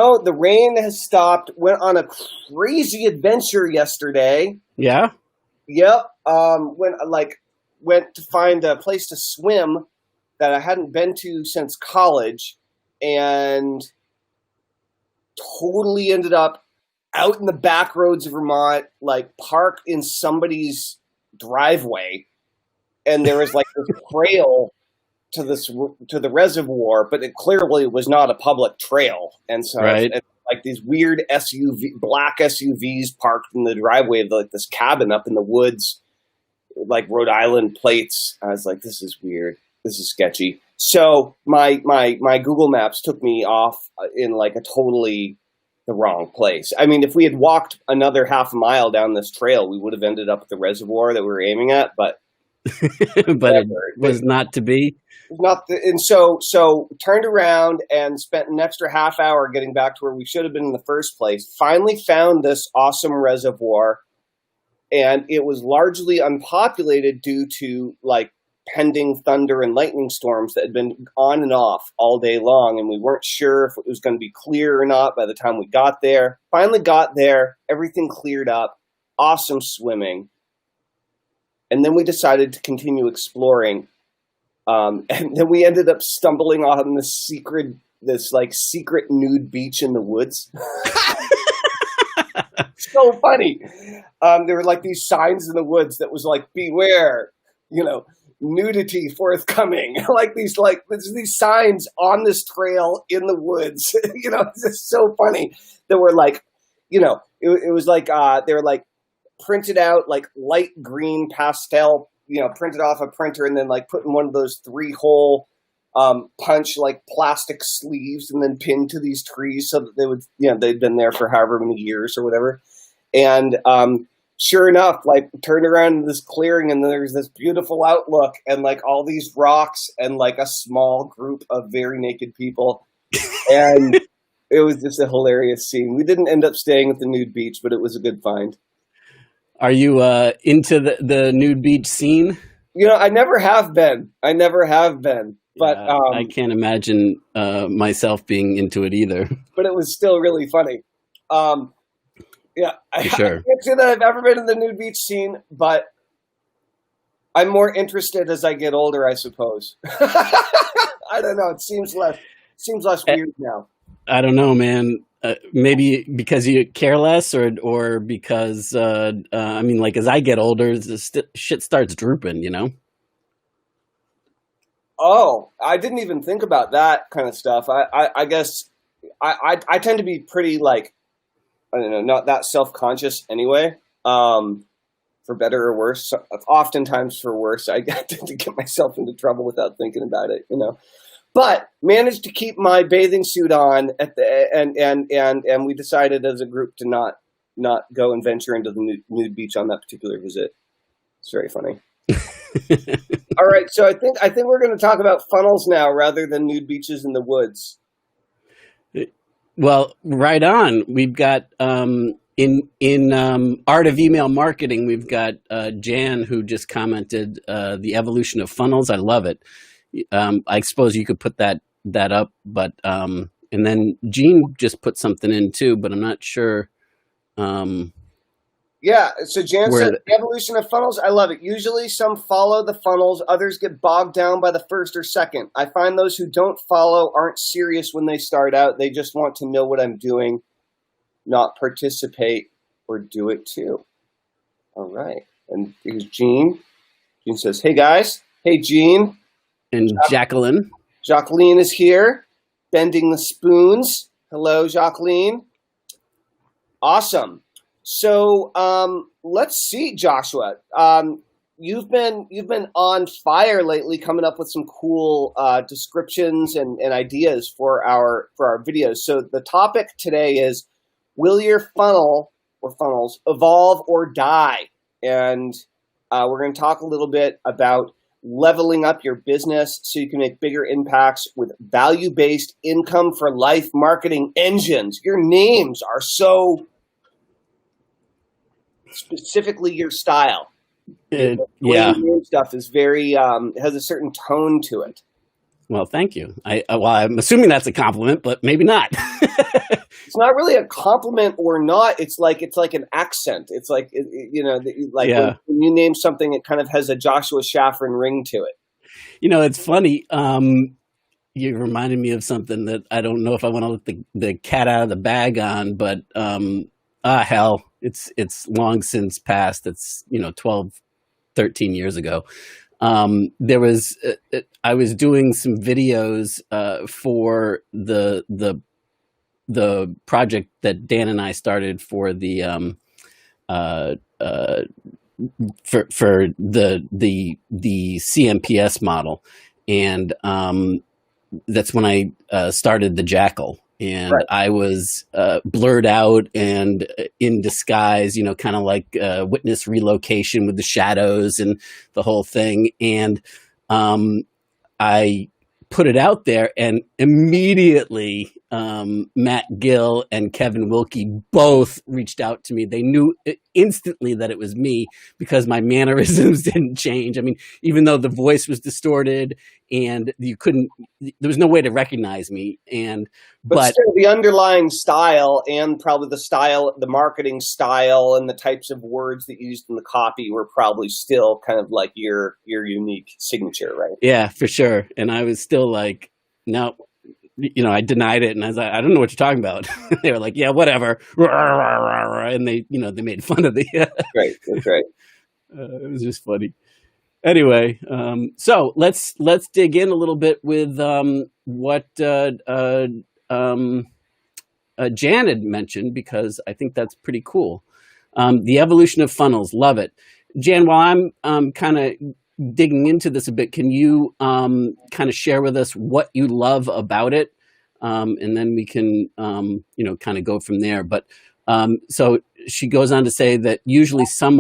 Oh, the rain has stopped. Went on a crazy adventure yesterday. Yeah? Yep. Went to find a place to swim that I hadn't been to since college, and totally ended up out in the back roads of Vermont, like parked in somebody's driveway, and there was like this trail to the reservoir, but it clearly was not a public trail, and so Right. like these weird black SUVs parked in the driveway of like this cabin up in the woods, like Rhode Island plates. I was like, this is weird. This is sketchy. So my Google Maps took me off in like a totally the wrong place. I mean, if we had walked another half a mile down this trail, we would have ended up at the reservoir that we were aiming at, but But it was not to be. and so turned around and spent an extra half hour getting back to where we should have been in the first place. Finally found this awesome reservoir, and it was largely unpopulated due to like pending thunder and lightning storms that had been on and off all day long, and we weren't sure if it was going to be clear or not by the time we got there. Finally got there, everything cleared up, awesome swimming. And then we decided to continue exploring. And then we ended up stumbling on this secret nude beach in the woods. So funny. There were like these signs in the woods that was like, beware, nudity forthcoming. These signs on this trail in the woods. It's just so funny that we're like, it was like, they were like, printed out like light green pastel, printed off a printer and then like put in one of those 3-hole punch like plastic sleeves and then pinned to these trees so that they would, they'd been there for however many years or whatever. And sure enough, like turned around in this clearing and there's this beautiful outlook and like all these rocks and like a small group of very naked people. And it was just a hilarious scene. We didn't end up staying at the nude beach, but it was a good find. Are you into the nude beach scene? I never have been. But I can't imagine myself being into it either. But it was still really funny. Sure. I can't say that I've ever been in the nude beach scene, but I'm more interested as I get older, I suppose. I don't know. It seems less weird now. I don't know, man. Maybe because you care less, or because I mean, like as I get older, the shit starts drooping. Oh, I didn't even think about that kind of stuff. I guess I tend to be pretty like, I don't know, not that self-conscious anyway. For better or worse, oftentimes for worse, I tend to get myself into trouble without thinking about it. But managed to keep my bathing suit on and we decided as a group to not go and venture into the nude beach on that particular visit. It's very funny. All right, so I think we're going to talk about funnels now rather than nude beaches in the woods. Well, right on. We've got in Art of Email Marketing, we've got Jan who just commented the evolution of funnels. I love it. I suppose you could put that up, but and then Gene just put something in too, but I'm not sure. Yeah, so Jan said the evolution of funnels. I love it. Usually some follow the funnels, others get bogged down by the first or second. I find those who don't follow aren't serious when they start out. They just want to know what I'm doing, not participate or do it too. All right. And here's Gene. Gene says, hey guys. Hey Gene. And Jacqueline. Jacqueline is here, bending the spoons. Hello, Jacqueline. Awesome. So let's see, Joshua. You've been on fire lately, coming up with some cool descriptions and ideas for our videos. So the topic today is: will your funnel or funnels evolve or die? And we're going to talk a little bit about leveling up your business so you can make bigger impacts with value-based income for life marketing engines. Your names are so specifically your style. Yeah. Stuff is very has a certain tone to it. Well, thank you. I'm assuming that's a compliment, but maybe not. not really a compliment or not. It's like an accent. It's like, like Yeah. when you name something, it kind of has a Joshua Shafran ring to it. It's funny. You reminded me of something that I don't know if I want to let the cat out of the bag on, but hell, it's long since passed. It's 12, 13 years ago. There was I was doing some videos for the project that Dan and I started for the for the CMPS model, and that's when I started the Jackal, and Right. I was blurred out and in disguise, kind of like witness relocation with the shadows and the whole thing, and I put it out there, and immediately Matt Gill and Kevin Wilkie both reached out to me. They knew instantly that it was me because my mannerisms didn't change. I mean, even though the voice was distorted and there was no way to recognize me. But still, the underlying style and probably the marketing style and the types of words that you used in the copy were probably still kind of like your unique signature, right? Yeah, for sure. And I was still like, no, I denied it, and I was like, I don't know what you're talking about. They were like, yeah, whatever, and they made fun of the. Great, that's great. It was just funny. Anyway, so let's dig in a little bit with what Jan had mentioned, because I think that's pretty cool. The evolution of funnels, love it. Jan, while I'm kind of digging into this a bit, can you kind of share with us what you love about it, and then we can kind of go from there. But so she goes on to say that usually some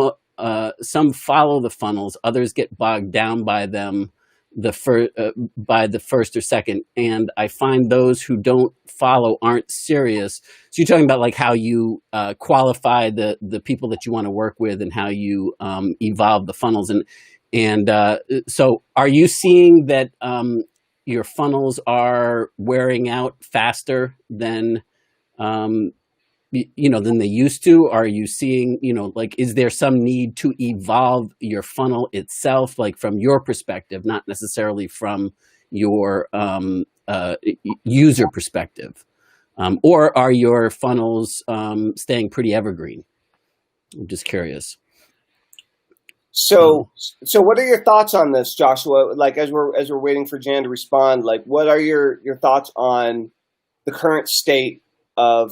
follow the funnels, others get bogged down by them by the first or second, and I find those who don't follow aren't serious. So you're talking about like how you qualify the people that you want to work with, and how you evolve the funnels, and so are you seeing that your funnels are wearing out faster than than they used to? Are you seeing, like, is there some need to evolve your funnel itself, like from your perspective, not necessarily from your user perspective? Or are your funnels staying pretty evergreen? I'm just curious. So what are your thoughts on this, Joshua? Like, as we're waiting for Jan to respond, like, what are your thoughts on the current state of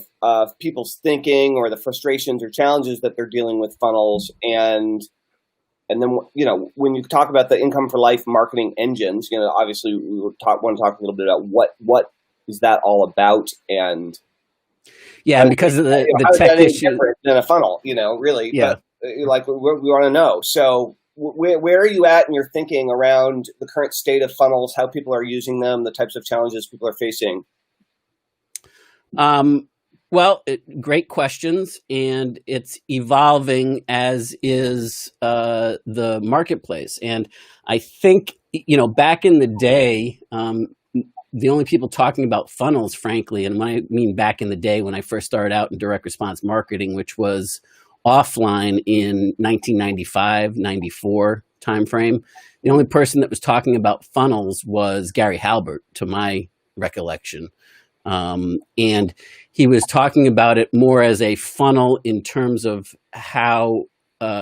people's thinking, or the frustrations or challenges that they're dealing with funnels, and then when you talk about the income for life marketing engines, obviously we want to talk a little bit about what is that all about, and because of the tech issue than a funnel, really, yeah. But like we want to know. So where are you at in your thinking around the current state of funnels, how people are using them, the types of challenges people are facing? Well, great questions, and it's evolving, as is the marketplace. And I think, back in the day, the only people talking about funnels, frankly, and when I mean back in the day when I first started out in direct response marketing, which was offline in 1995, 94 timeframe, the only person that was talking about funnels was Gary Halbert, to my recollection. And he was talking about it more as a funnel in terms of how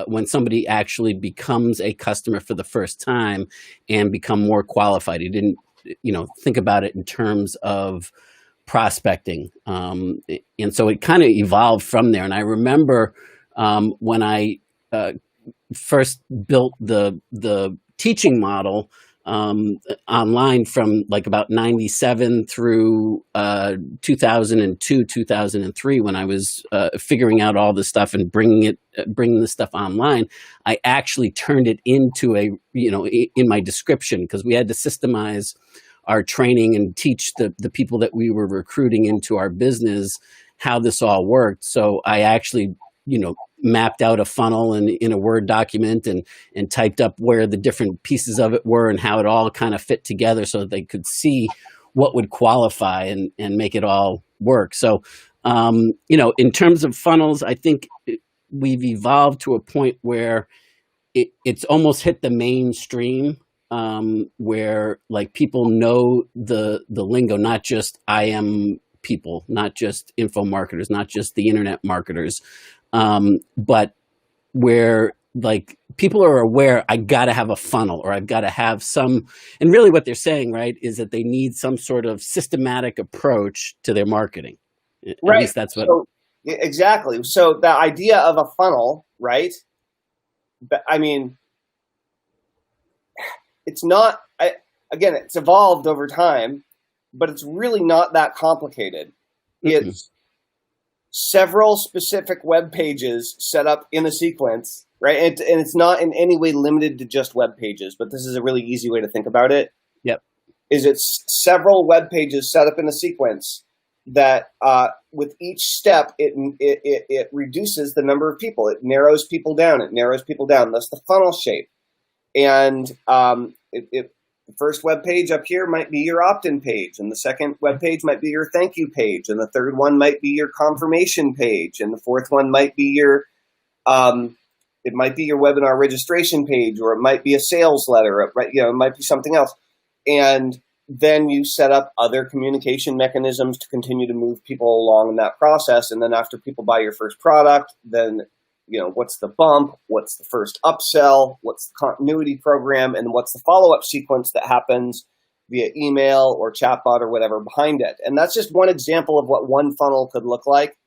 when somebody actually becomes a customer for the first time and become more qualified. He didn't, think about it in terms of prospecting. And so it kind of evolved from there. And I remember when I first built the teaching model online from like about 97 through 2002, 2003, when I was figuring out all this stuff and bringing this stuff online, I actually turned it into in my description, because we had to systemize our training and teach the people that we were recruiting into our business how this all worked. So I actually, mapped out a funnel in a Word document and typed up where the different pieces of it were and how it all kind of fit together so that they could see what would qualify and make it all work. So In terms of funnels, I think we've evolved to a point where it's almost hit the mainstream, where like people know the lingo, not just IM people, not just info marketers, not just the internet marketers, but where like people are aware, I got to have a funnel, or I've got to have some, and really what they're saying, right, is that they need some sort of systematic approach to their marketing. At Right. least that's what. So, exactly. So the idea of a funnel, right? I mean, it's not, again, it's evolved over time, but it's really not that complicated. Mm-hmm. It's several specific web pages set up in a sequence, right? And it's not in any way limited to just web pages, but this is a really easy way to think about it. Yep. It's several web pages set up in a sequence that with each step, it reduces the number of people. It narrows people down. That's the funnel shape. And the first web page up here might be your opt-in page, and the second web page might be your thank you page, and the third one might be your confirmation page, and the fourth one might be your it might be your webinar registration page, or it might be a sales letter, right? It might be something else. And then you set up other communication mechanisms to continue to move people along in that process. And then after people buy your first product, then what's the bump, what's the first upsell, what's the continuity program, and what's the follow-up sequence that happens via email or chatbot or whatever behind it. And that's just one example of what one funnel could look like,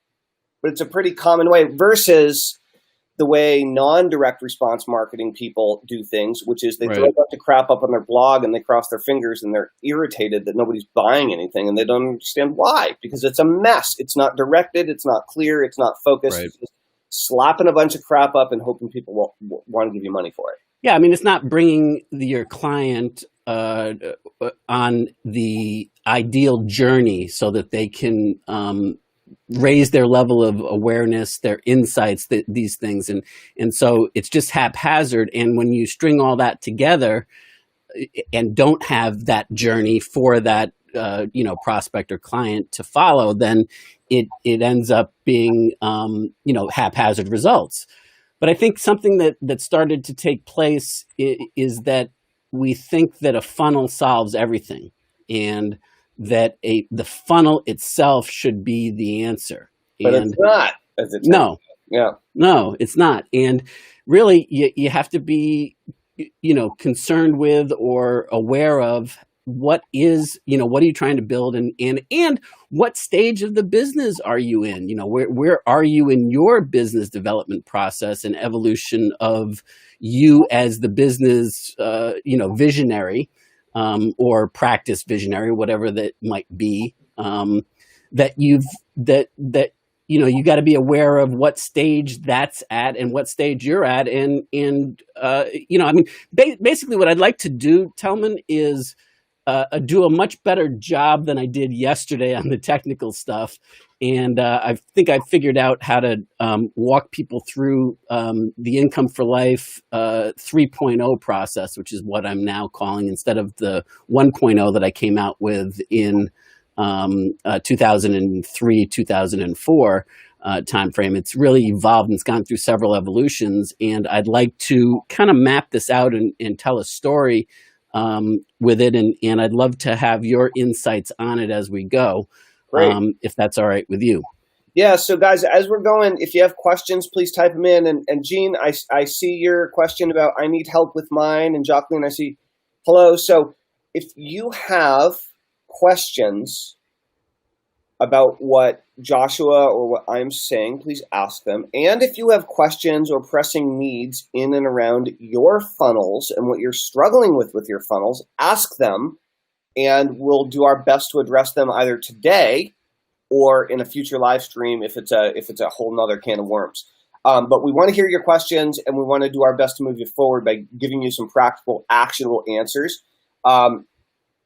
but it's a pretty common way versus the way non-direct response marketing people do things, which is they throw a bunch of crap up on their blog and they cross their fingers and they're irritated that nobody's buying anything, and they don't understand why, because it's a mess. It's not directed, it's not clear, it's not focused. It's just slapping a bunch of crap up and hoping people will want to give you money for it. Yeah, I mean, it's not bringing your client on the ideal journey so that they can raise their level of awareness, their insights, these things. And so it's just haphazard. And when you string all that together and don't have that journey for that prospect or client to follow, then it ends up being haphazard results. But I think something that started to take place is that we think that a funnel solves everything, and that the funnel itself should be the answer. But it's not. No. Yeah. No, it's not. And really, you have to be, concerned with or aware of what are you trying to build, and what stage of the business are you in? Where are you in your business development process and evolution of you as the business, visionary, or practice visionary, whatever that might be, that you got to be aware of what stage that's at and what stage you're at. Basically what I'd like to do, Telman, is do a much better job than I did yesterday on the technical stuff. And I think I figured out how to walk people through the Income for Life 3.0 process, which is what I'm now calling, instead of the 1.0 that I came out with in 2003, 2004 timeframe. It's really evolved and it's gone through several evolutions. And I'd like to kind of map this out and tell a story with it. And I'd love to have your insights on it as we go. Great. If that's all right with you. Yeah. So guys, as we're going, if you have questions, please type them in. And Gene, I see your question about, I need help with mine. And Jacqueline, I see, hello. So if you have questions about what Joshua or what I'm saying, please ask them. And if you have questions or pressing needs in and around your funnels and what you're struggling with your funnels, ask them. And we'll do our best to address them either today or in a future live stream if it's a whole nother can of worms. But we want to hear your questions, and we want to do our best to move you forward by giving you some practical, actionable answers.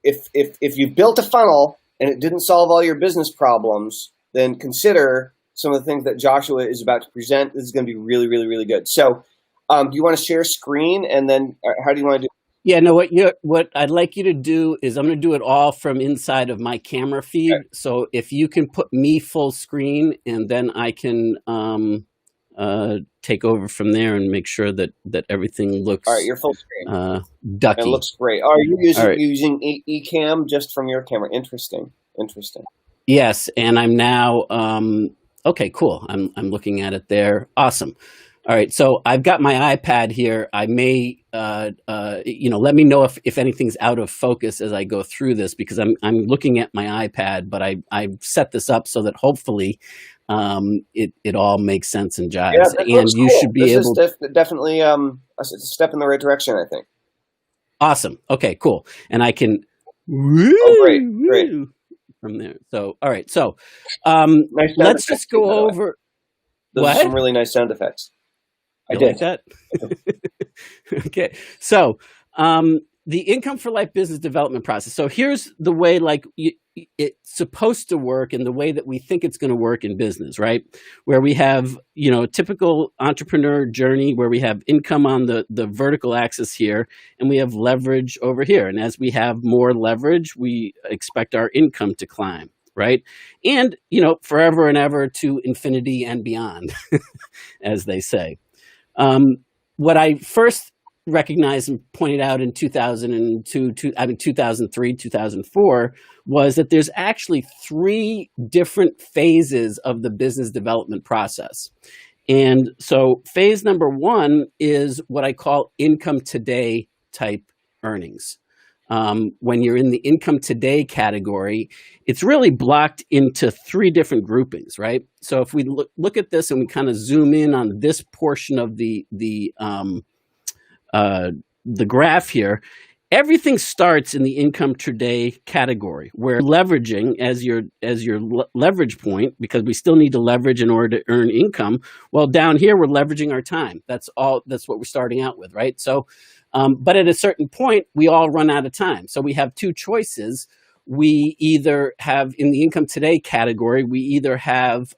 If you've built a funnel and it didn't solve all your business problems, then consider some of the things that Joshua is about to present. This is going to be really, really, really good. So do you want to share screen, and then how do you want to do? Yeah, no, what I'd like you to do is I'm going to do it all from inside of my camera feed. Okay. So if you can put me full screen, and then I can take over from there and make sure that everything All right, looks you're full screen. It ducky. looks great. Are you All right. using Ecamm just from your camera? Interesting. Interesting. Yes, and I'm now okay, cool. I'm looking at it there. Awesome. All right, so I've got my iPad here. I may let me know if anything's out of focus as I go through this, because I'm looking at my iPad, but I've set this up so that hopefully it all makes sense and Yeah, jives. that And looks you cool. should be This able. is definitely a step in the right direction, I think. Awesome. Okay, cool. And I can Oh, great, great. from there. So all right. So Nice sound let's effects just too, go by the way. over Those are what? some really nice sound effects. I You did. like that? Okay. So, the income for life business development process. So here's the way, like, it's supposed to work, and the way that we think it's going to work in business, right? Where we have, a typical entrepreneur journey where we have income on the vertical axis here, and we have leverage over here. And as we have more leverage, we expect our income to climb, right? And, forever and ever to infinity and beyond, as they say. What I first recognized and pointed out in 2003, 2004, was that there's actually three different phases of the business development process. And so phase number one is what I call income today type earnings. When you're in the income today category, it's really blocked into three different groupings, right? So if we look at this and we kind of zoom in on this portion of the graph here, everything starts in the income today category, where leveraging as your leverage point, because we still need to leverage in order to earn income. Well, down here we're leveraging our time. That's what we're starting out with, right? So. But at a certain point, we all run out of time. So we have two choices. We either have, in the income today category, we either have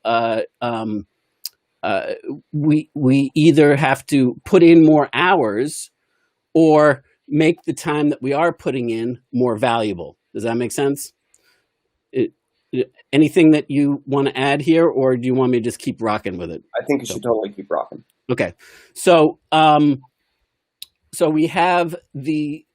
we either have to put in more hours or make the time that we are putting in more valuable. Does that make sense? Anything that you want to add here, or do you want me to just keep rocking with it? I think you should totally keep rocking. Okay. So so we have the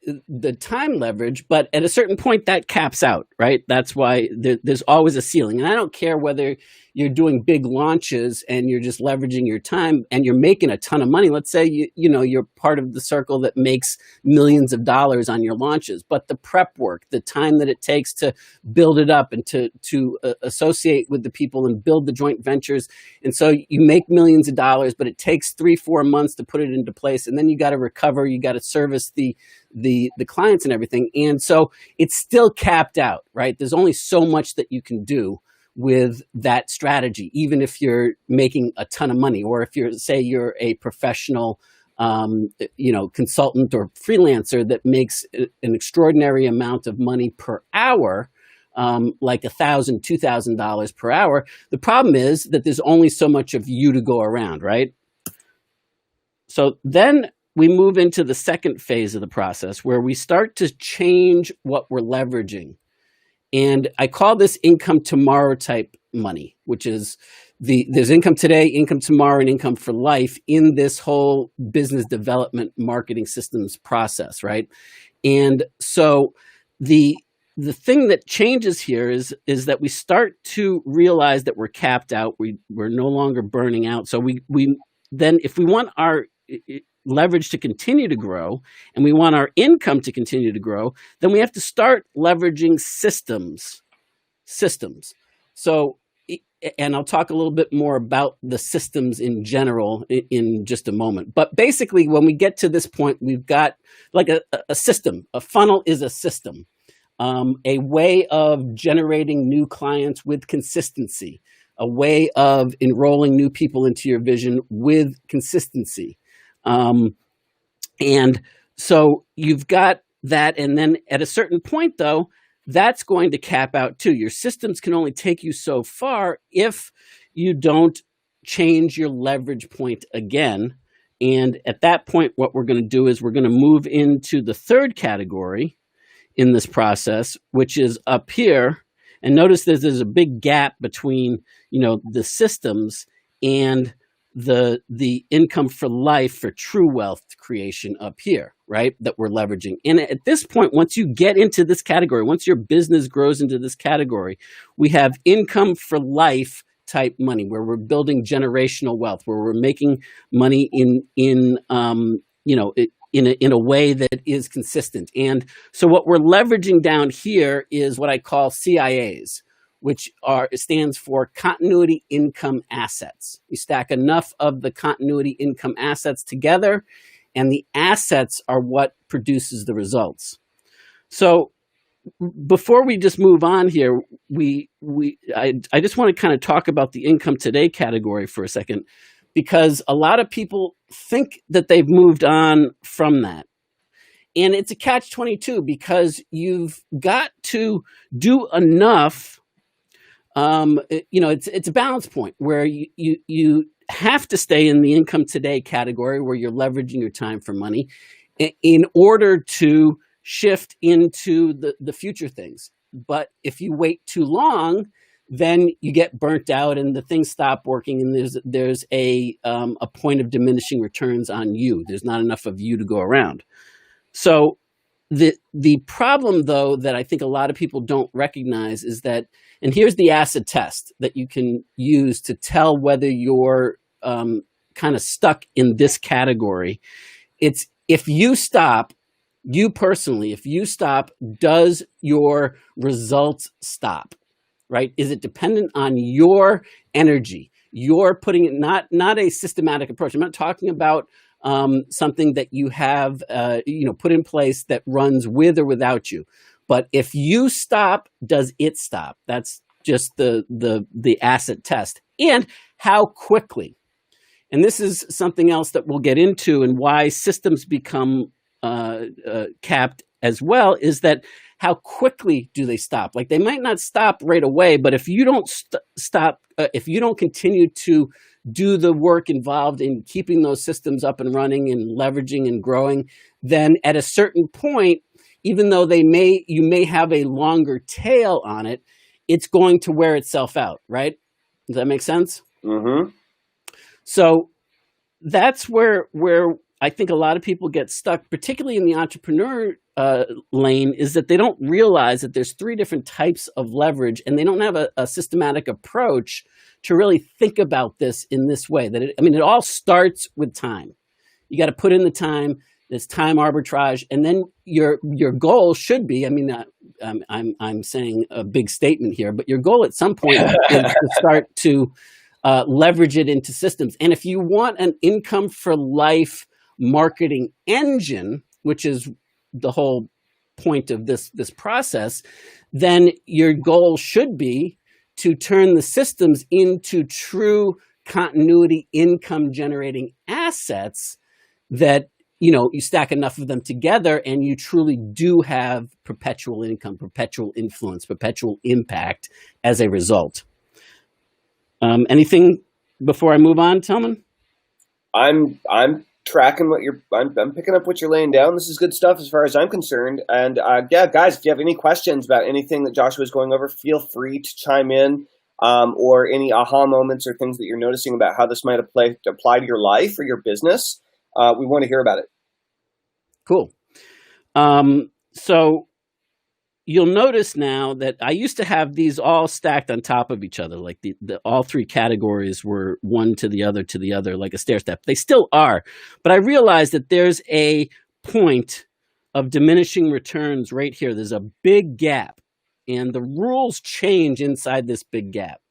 time leverage, but at a certain point that caps out, right? That's why there's always a ceiling. And I don't care whether you're doing big launches and you're just leveraging your time and you're making a ton of money. Let's say you're part of the circle that makes millions of dollars on your launches, but the prep work, the time that it takes to build it up and to associate with the people and build the joint ventures. And so you make millions of dollars, but it takes 3-4 months to put it into place. And then you got to recover, you got to service the clients and everything. And so it's still capped out, right? There's only so much that you can do with that strategy, even if you're making a ton of money, or if you're a professional, consultant or freelancer that makes an extraordinary amount of money per hour, like $1,000, $2,000 per hour. The problem is that there's only so much of you to go around, right? So then we move into the second phase of the process, where we start to change what we're leveraging. And I call this income tomorrow type money, which is there's income today, income tomorrow, and income for life in this whole business development marketing systems process, right? And so the thing that changes here is that we start to realize that we're capped out. We're no longer burning out. So we then, if we want our leverage to continue to grow and we want our income to continue to grow, then we have to start leveraging systems. So, and I'll talk a little bit more about the systems in general in just a moment. But basically, when we get to this point, we've got like a system. A funnel is a system, a way of generating new clients with consistency, a way of enrolling new people into your vision with consistency. And so you've got that. And then at a certain point, though, that's going to cap out too. Your systems can only take you so far if you don't change your leverage point again And at that point, what we're going to do is we're going to move into the third category in this process, which is up here. And notice there's a big gap between, the systems and the income for life for true wealth creation up here, right? That we're leveraging. And at this point, once you get into this category, once your business grows into this category, we have income for life type money, where we're building generational wealth, where we're making money in a way that is consistent. And so what we're leveraging down here is what I call CIAs, which stands for continuity income assets. You stack enough of the continuity income assets together, and the assets are what produces the results. So before we just move on here, I just want to kind of talk about the income today category for a second, because a lot of people think that they've moved on from that. And it's a catch-22, because you've got to do enough. It's a balance point where you have to stay in the income today category, where you're leveraging your time for money, in order to shift into the future things. But if you wait too long, then you get burnt out and the things stop working, and there's a point of diminishing returns on you. There's not enough of you to go around. So the problem, though, that I think a lot of people don't recognize is that, and here's the acid test that you can use to tell whether you're kind of stuck in this category. It's if you stop, you personally, if you stop, does your results stop? Right? Is it dependent on your energy? You're putting it, not a systematic approach. I'm not talking about something that you have put in place that runs with or without you. But if you stop, does it stop? That's just the asset test. And how quickly. And this is something else that we'll get into, and why systems become capped as well, is that how quickly do they stop? Like, they might not stop right away, but if you don't stop, if you don't continue to do the work involved in keeping those systems up and running and leveraging and growing, then at a certain point, even though you may have a longer tail on it, it's going to wear itself out, right? Does that make sense? Mm-hmm. So that's where I think a lot of people get stuck, particularly in the entrepreneur lane, is that they don't realize that there's 3 different types of leverage, and they don't have a systematic approach to really think about this in this way. It all starts with time. You got to put in the time. There's time arbitrage, and then your goal should be. I'm saying a big statement here, but your goal at some point is to start to leverage it into systems. And if you want an income for life marketing engine, which is the whole point of this process, then your goal should be to turn the systems into true continuity income generating assets that you stack enough of them together, and you truly do have perpetual income, perpetual influence, perpetual impact as a result. Anything before I move on, Telman? I'm tracking I'm picking up what you're laying down. This is good stuff as far as I'm concerned. And guys, if you have any questions about anything that Joshua is going over, feel free to chime in, or any aha moments or things that you're noticing about how this might apply to your life or your business. We want to hear about it. Cool. So you'll notice now that I used to have these all stacked on top of each other, like the all 3 categories were one to the other, like a stair step. They still are, but I realized that there's a point of diminishing returns right here. There's a big gap, and the rules change inside this big gap.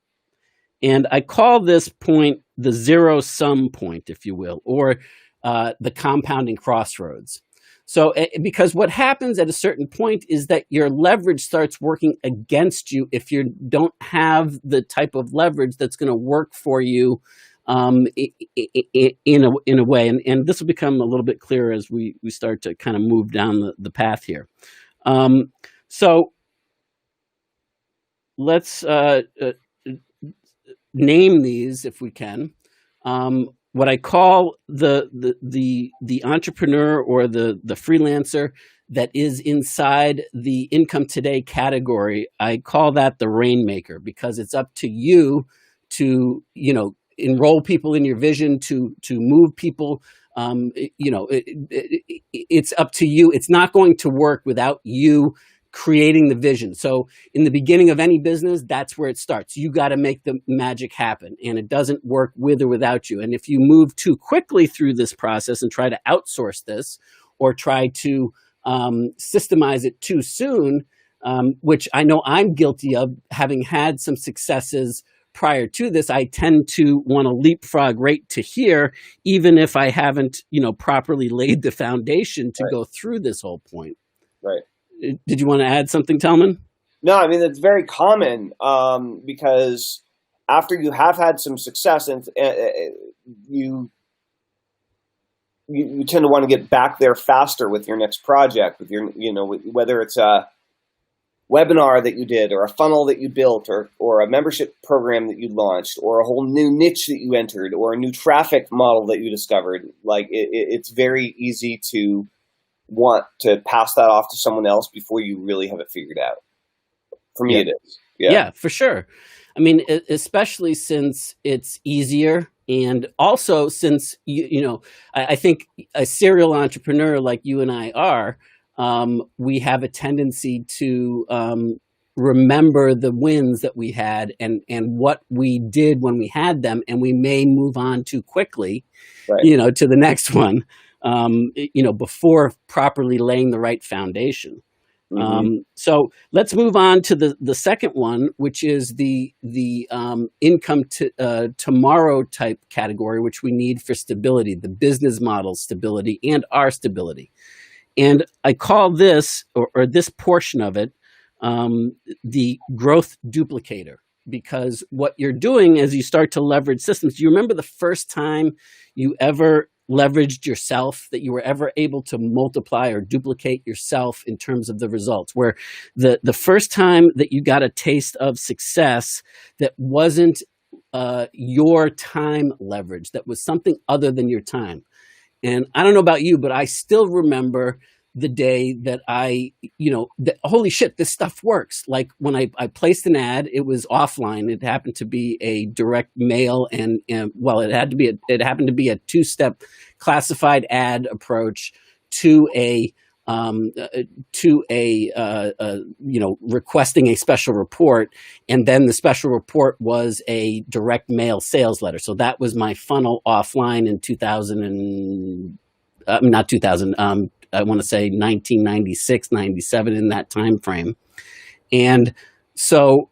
And I call this point the zero-sum point, if you will, or the compounding crossroads. So, because what happens at a certain point is that your leverage starts working against you if you don't have the type of leverage that's going to work for you in a way. And this will become a little bit clearer as we start to kind of move down the path here. So let's name these if we can. what I call the entrepreneur or the freelancer that is inside the income today category. I call that the rainmaker, because it's up to you to, enroll people in your vision, to move people. It's up to you. It's not going to work without you creating the vision. So in the beginning of any business, that's where it starts. You got to make the magic happen, and it doesn't work with or without you. And if you move too quickly through this process and try to outsource this, or try to systemize it too soon, which I know I'm guilty of, having had some successes prior to this, I tend to want to leapfrog right to here, even if I haven't, properly laid the foundation to go through this whole point. Right. Did you want to add something, Telman? No, I mean, it's very common because after you have had some success, and you tend to want to get back there faster with your next project, with your, whether it's a webinar that you did, or a funnel that you built, or a membership program that you launched, or a whole new niche that you entered, or a new traffic model that you discovered. Like it's very easy to want to pass that off to someone else before you really have it figured out. For me, it is. Yeah, for sure. I mean, especially since it's easier, and also since I think a serial entrepreneur like you and I are, we have a tendency to remember the wins that we had and what we did when we had them, and we may move on too quickly, to the next one, before properly laying the right foundation. Mm-hmm. So let's move on to the second one, which is the income tomorrow type category, which we need for stability, the business model stability, and our stability. And I call this, or this portion of it, the growth duplicator, because what you're doing as you start to leverage systems, do you remember the first time you ever leveraged yourself, that you were ever able to multiply or duplicate yourself in terms of the results, where the first time that you got a taste of success that wasn't your time leverage, that was something other than your time? And I don't know about you, but I still remember the day that holy shit, this stuff works. Like when I placed an ad, it was offline. It happened to be a direct mail, and it happened to be a two-step classified ad approach to a requesting a special report, and then the special report was a direct mail sales letter. So that was my funnel offline in 1996, 97, in that time frame. And so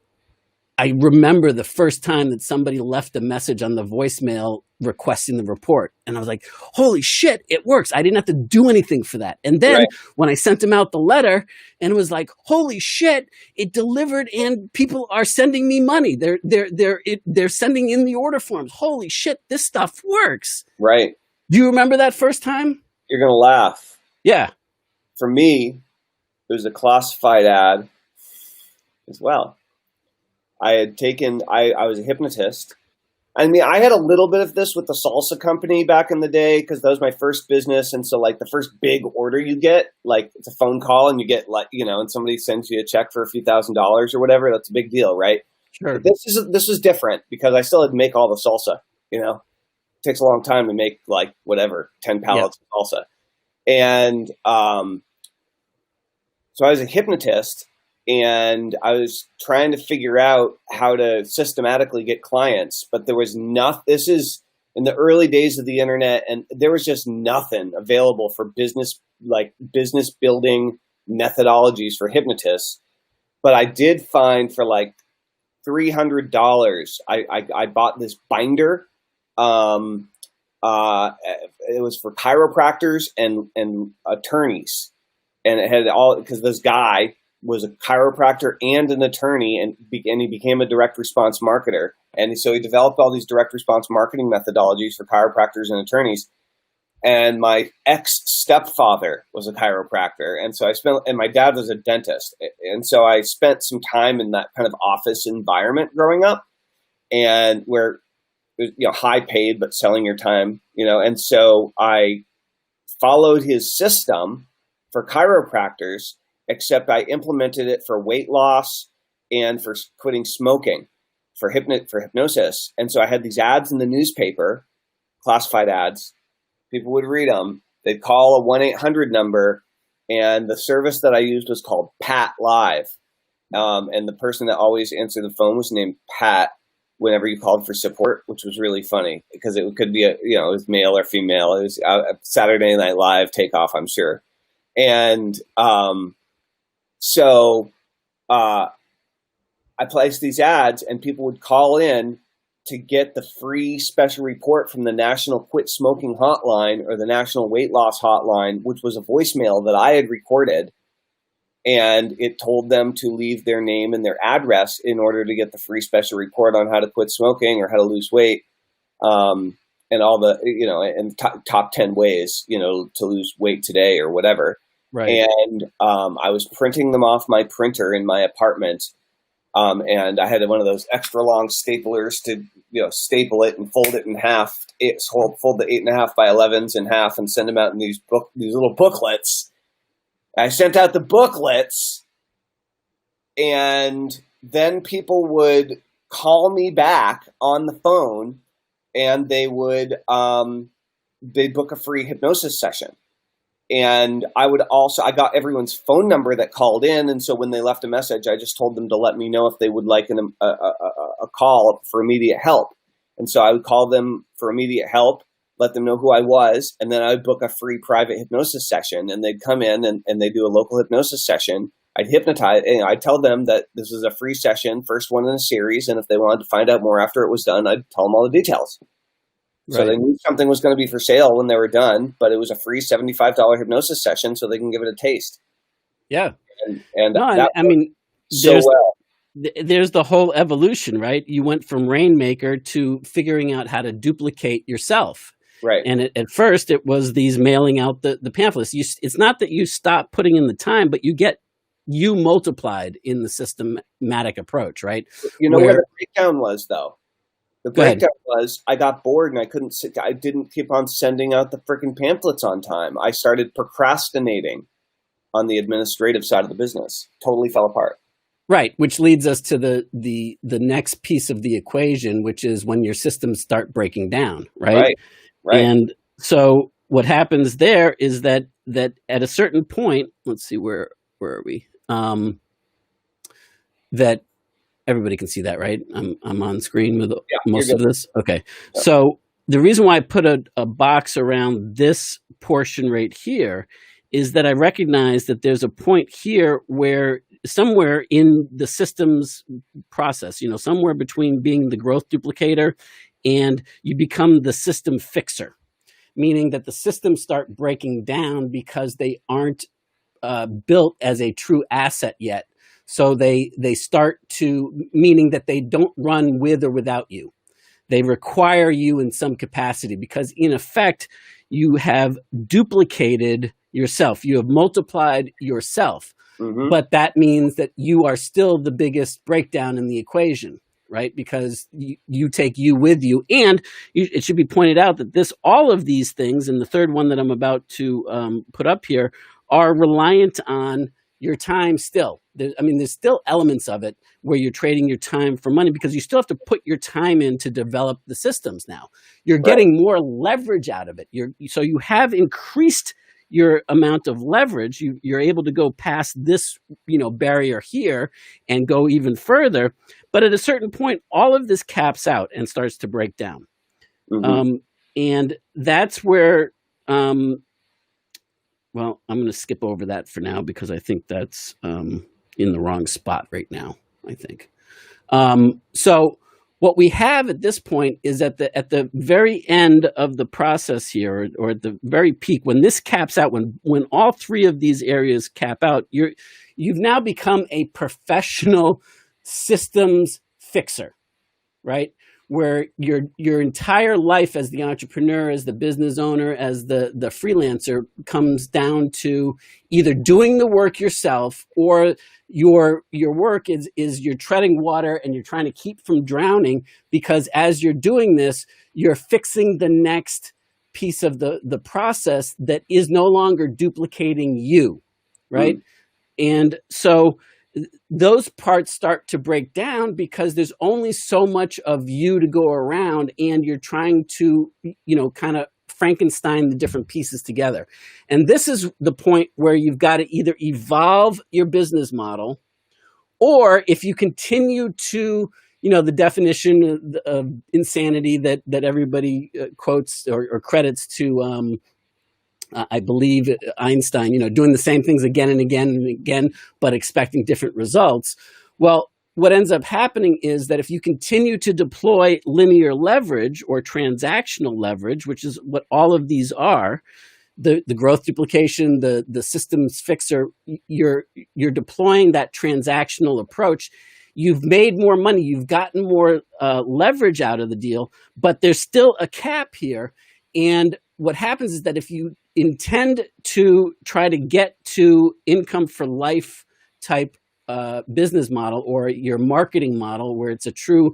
I remember the first time that somebody left a message on the voicemail requesting the report. And I was like, holy shit, it works. I didn't have to do anything for that. And then when I sent them out the letter, and it was like, holy shit, it delivered, and people are sending me money. They're sending in the order forms. Holy shit, this stuff works. Right. Do you remember that first time? You're going to laugh. Yeah. For me, it was a classified ad as well. I was a hypnotist. I mean, I had a little bit of this with the salsa company back in the day, because that was my first business. And so like the first big order you get, like it's a phone call and you get and somebody sends you a check for a few $1,000s or whatever. That's a big deal, right? Sure. But this is different, because I still had to make all the salsa, It takes a long time to make 10 pallets of salsa. And so I was a hypnotist, and I was trying to figure out how to systematically get clients, but there was nothing. This is in the early days of the internet, and there was just nothing available for business building methodologies for hypnotists. But I did find for $300, I bought this binder. It was for chiropractors and attorneys, and it had all, because this guy was a chiropractor and an attorney, and he became a direct response marketer. And so he developed all these direct response marketing methodologies for chiropractors and attorneys. And my ex-stepfather was a chiropractor. And so and my dad was a dentist. And so I spent some time in that kind of office environment growing up, and where high paid, but selling your time, and so I followed his system for chiropractors, except I implemented it for weight loss and for quitting smoking, for hypnosis. And so I had these ads in the newspaper, classified ads. People would read them. They'd call a 1-800 number, and the service that I used was called Pat Live. And the person that always answered the phone was named Pat whenever you called for support, which was really funny because it could be it was male or female. It was Saturday Night Live takeoff, I'm sure. And so I placed these ads, and people would call in to get the free special report from the National Quit Smoking Hotline or the National Weight Loss Hotline, which was a voicemail that I had recorded. And it told them to leave their name and their address in order to get the free special report on how to quit smoking or how to lose weight, and all the, and top 10 ways, to lose weight today or whatever. Right. And I was printing them off my printer in my apartment. And I had one of those extra long staplers to, staple it and fold it in half, fold the 8.5 by 11s in half and send them out in these little booklets. I sent out the booklets, and then people would call me back on the phone, and they would they'd book a free hypnosis session. And I got everyone's phone number that called in, and so when they left a message, I just told them to let me know if they would like a call for immediate help. And so I would call them for immediate help, let them know who I was, and then I would book a free private hypnosis session, and they'd come in and they'd do a local hypnosis session. I'd hypnotize, and I'd tell them that this was a free session, first one in a series, and if they wanted to find out more after it was done, I'd tell them all the details. Right. So they knew something was going to be for sale when they were done, but it was a free $75 hypnosis session so they can give it a taste. Yeah. And no, I mean, there's the whole evolution, right? You went from Rainmaker to figuring out how to duplicate yourself. Right. And at first it was these mailing out the pamphlets. It's not that you stop putting in the time, but you multiplied in the systematic approach, right? Where the breakdown was, though? The breakdown was I got bored and I didn't keep on sending out the freaking pamphlets on time. I started procrastinating on the administrative side of the business. Totally fell apart. Right, which leads us to the next piece of the equation, which is when your systems start breaking down, right? Right. And so what happens there is that at a certain point, let's see, where are we? That everybody can see that, right? I'm on screen with most of this. Okay. Yeah. So the reason why I put a box around this portion right here is that I recognize that there's a point here where somewhere in the systems process, somewhere between being the growth duplicator and you become the system fixer, meaning that the systems start breaking down because they aren't built as a true asset yet. So they start to, meaning that they don't run with or without you. They require you in some capacity because in effect, you have duplicated yourself. You have multiplied yourself, but that means that you are still the biggest breakdown in the equation, right? Because you take you with you. And it should be pointed out that all of these things, and the third one that I'm about to put up here, are reliant on your time still. There's still elements of it where you're trading your time for money because you still have to put your time in to develop the systems now. You're getting more leverage out of it. So you have increased your amount of leverage. You're able to go past this, barrier here and go even further. But at a certain point, all of this caps out and starts to break down. And that's where, well, I'm going to skip over that for now because I think that's in the wrong spot right now, I think. So what we have at this point is at the very end of the process here, or at the very peak, when this caps out, when all three of these areas cap out, you've now become a professional systems fixer, right? where your entire life as the entrepreneur, as the business owner, as the freelancer comes down to either doing the work yourself, or your work is you're treading water and you're trying to keep from drowning, because as you're doing this, you're fixing the next piece of the process that is no longer duplicating you, right? And so those parts start to break down because there's only so much of you to go around, and you're trying to, kind of Frankenstein the different pieces together. And this is the point where you've got to either evolve your business model, or if you continue to, the definition of insanity that everybody quotes or credits to, I believe Einstein, doing the same things again and again and again, but expecting different results. Well, what ends up happening is that if you continue to deploy linear leverage or transactional leverage, which is what all of these are, the growth duplication, the systems fixer, you're deploying that transactional approach. You've made more money, you've gotten more leverage out of the deal, but there's still a cap here. And what happens is that if you intend to try to get to income for life type business model, or your marketing model where it's a true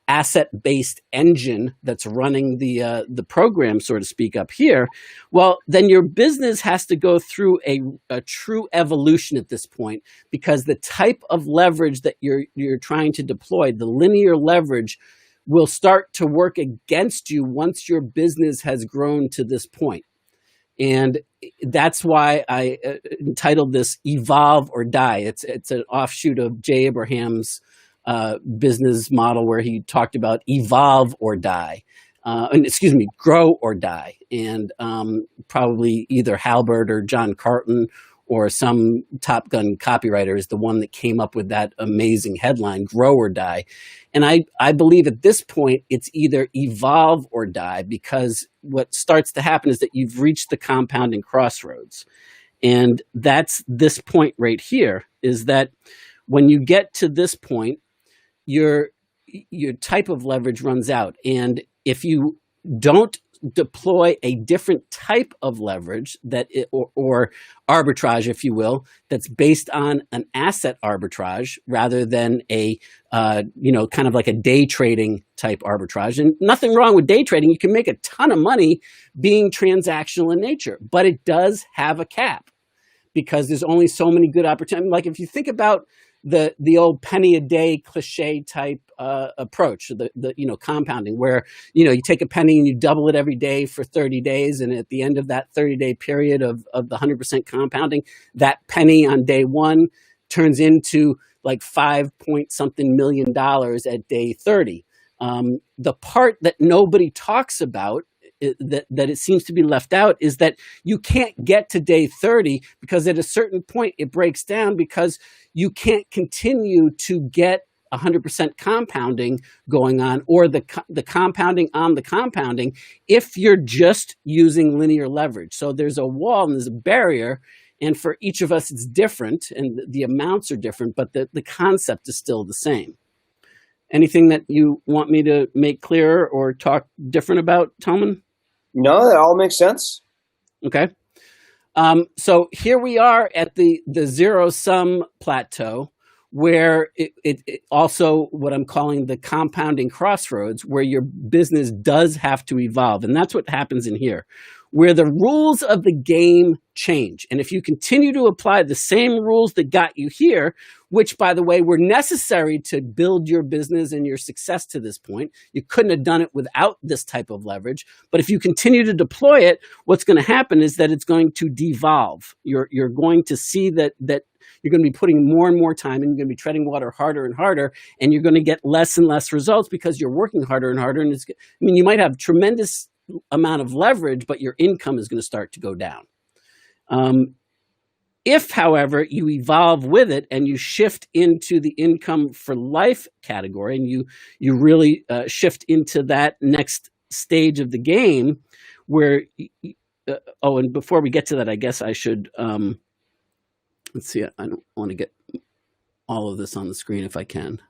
asset-based engine that's running the program, so to speak, up here, well, then your business has to go through a true evolution at this point, because the type of leverage that you're trying to deploy, the linear leverage, will start to work against you once your business has grown to this point. And that's why I entitled this "Evolve or Die." It's an offshoot of Jay Abraham's business model, where he talked about evolve or die, grow or die. And probably either Halbert or John Carton or some Top Gun copywriter is the one that came up with that amazing headline, "Grow or Die." And I believe at this point, it's either evolve or die, because what starts to happen is that you've reached the compounding crossroads. And that's this point right here, is that when you get to this point, your type of leverage runs out. And if you don't deploy a different type of leverage or arbitrage, if you will, that's based on an asset arbitrage rather than a kind of like a day trading type arbitrage. And nothing wrong with day trading. You can make a ton of money being transactional in nature, but it does have a cap, because there's only so many good opportunities. Like if you think about the old penny a day cliche type approach, the compounding, where you take a penny and you double it every day for 30 days, and at the end of that 30-day period of the 100% compounding, that penny on day one turns into like $5-point-something million at day 30. The part that nobody talks about, that it seems to be left out, is that you can't get to day 30, because at a certain point it breaks down, because you can't continue to get 100% compounding going on, or the compounding on the compounding, if you're just using linear leverage. So there's a wall and there's a barrier, and for each of us it's different, and the amounts are different, but the concept is still the same. Anything that you want me to make clearer or talk different about, Toman? No, that all makes sense. Okay. So here we are at the zero-sum plateau, where it also what I'm calling the compounding crossroads, where your business does have to evolve. And that's what happens in here, where the rules of the game change. And if you continue to apply the same rules that got you here, which, by the way, were necessary to build your business and your success to this point, you couldn't have done it without this type of leverage. But if you continue to deploy it, what's going to happen is that it's going to devolve. You're going to see that you're going to be putting more and more time, and you're going to be treading water harder and harder, and you're going to get less and less results because you're working harder and harder. And you might have tremendous amount of leverage, but your income is going to start to go down. If, however, you evolve with it and you shift into the income for life category, and you really shift into that next stage of the game, where and before we get to that, I guess I should let's see. I don't want to get all of this on the screen if I can.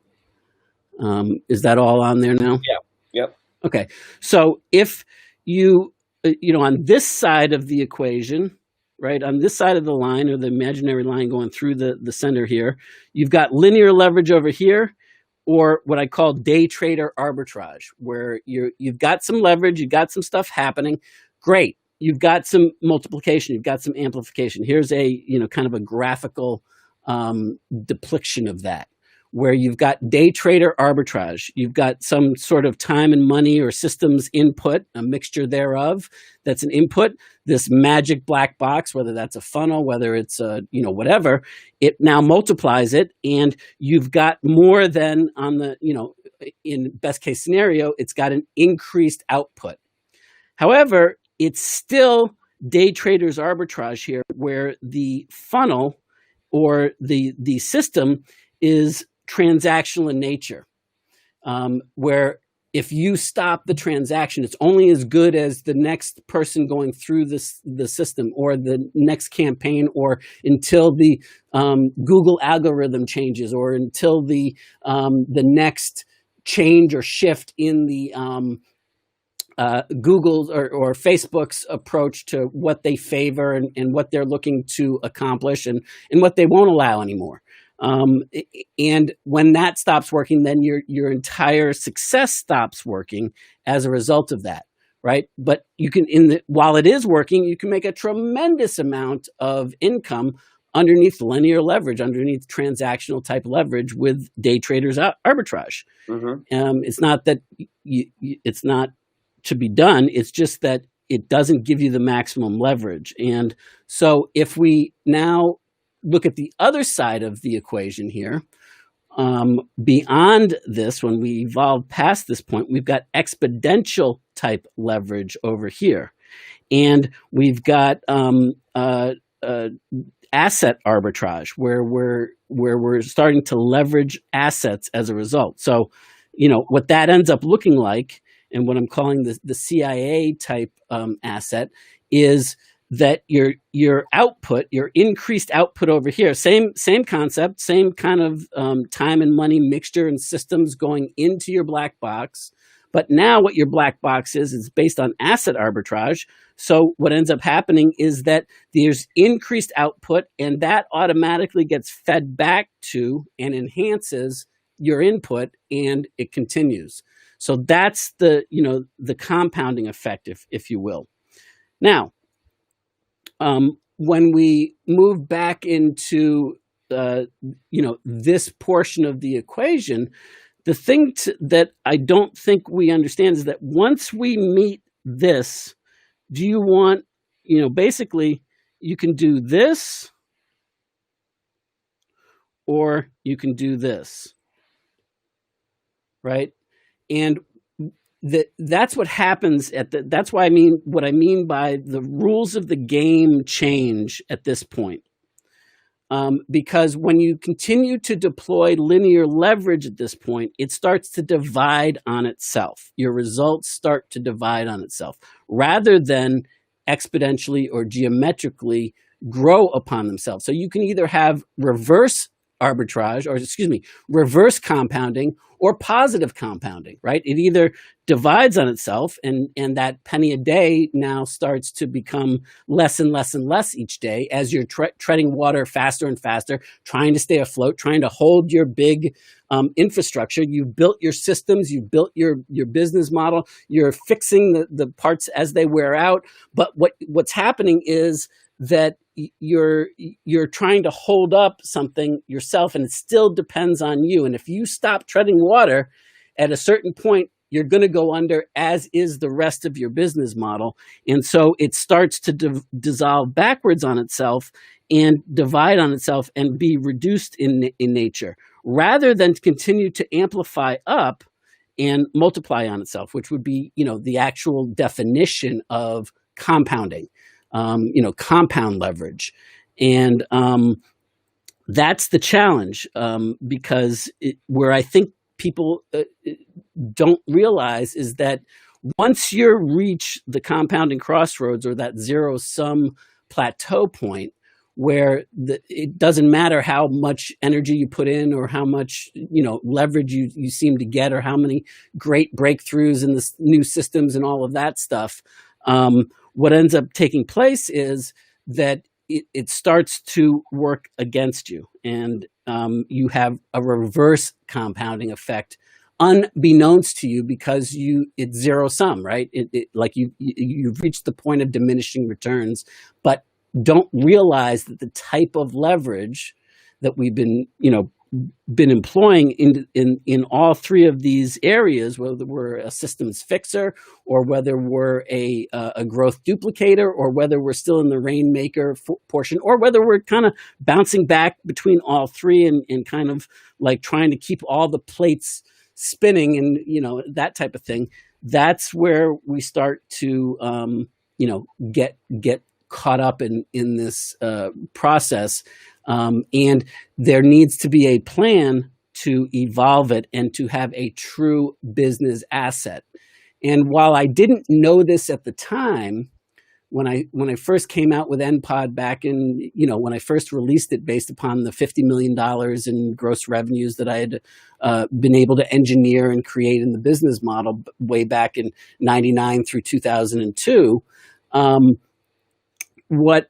Is that all on there now? Yeah. Okay. So if on this side of the equation, right, on this side of the line or the imaginary line going through the center here, you've got linear leverage over here, or what I call day trader arbitrage, where you've got some leverage, you've got some stuff happening. Great. You've got some multiplication, you've got some amplification. Here's a, kind of a graphical depiction of that, where you've got day trader arbitrage. You've got some sort of time and money or systems input, a mixture thereof that's an input. This magic black box, whether that's a funnel, whether it's whatever, it now multiplies it, and you've got more than on the, in best case scenario, it's got an increased output. However, it's still day traders arbitrage here, where the funnel or the system is transactional in nature, where if you stop the transaction, it's only as good as the next person going through the system, or the next campaign, or until the Google algorithm changes, or until the next change or shift in the Google's or Facebook's approach to what they favor and what they're looking to accomplish, and what they won't allow anymore. And when that stops working, then your entire success stops working as a result of that, right? But you can, while it is working, you can make a tremendous amount of income underneath linear leverage, underneath transactional type leverage with day traders arbitrage. Mm-hmm. It's not that it's not to be done. It's just that it doesn't give you the maximum leverage. And so if we now look at the other side of the equation here, beyond this, when we evolve past this point, we've got exponential type leverage over here. And we've got asset arbitrage, where we're starting to leverage assets as a result. So, what that ends up looking like, and what I'm calling the CIA type asset, is that your output, your increased output over here, same concept, same kind of time and money mixture and systems going into your black box. But now what your black box is based on asset arbitrage. So what ends up happening is that there's increased output, and that automatically gets fed back to and enhances your input, and it continues. So that's the compounding effect, if you will. Now, when we move back into this portion of the equation, the thing that I don't think we understand is that once we meet this, do you want, basically you can do this, or you can do this, right? And that's what happens that's why what I mean by the rules of the game change at this point. Because when you continue to deploy linear leverage at this point, it starts to divide on itself. Your results start to divide on itself rather than exponentially or geometrically grow upon themselves. So you can either have reverse compounding or positive compounding, right? It either divides on itself, and that penny a day now starts to become less and less and less each day as you're treading water faster and faster, trying to stay afloat, trying to hold your big infrastructure. You've built your systems, you've built your business model, you're fixing the parts as they wear out. But what's happening is that you're trying to hold up something yourself, and it still depends on you. And if you stop treading water at a certain point, you're going to go under, as is the rest of your business model. And so it starts to dissolve backwards on itself and divide on itself and be reduced in nature, rather than continue to amplify up and multiply on itself, which would be, the actual definition of compounding. Compound leverage. And that's the challenge, because where I think people don't realize is that once you reach the compounding crossroads, or that zero-sum plateau point, where it doesn't matter how much energy you put in or how much leverage you seem to get or how many great breakthroughs in the new systems and all of that stuff. What ends up taking place is that it starts to work against you, and you have a reverse compounding effect unbeknownst to you, because it's zero sum, right? Like you've reached the point of diminishing returns, but don't realize that the type of leverage that we've been employing in all three of these areas, whether we're a systems fixer or whether we're a growth duplicator or whether we're still in the rainmaker portion, or whether we're kind of bouncing back between all three and kind of like trying to keep all the plates spinning and that type of thing. That's where we start to get caught up in this process, and there needs to be a plan to evolve it and to have a true business asset. And while I didn't know this at the time, when I first came out with NPod back in, when I first released it based upon the $50 million in gross revenues that I had been able to engineer and create in the business model way back in 99 through 2002, what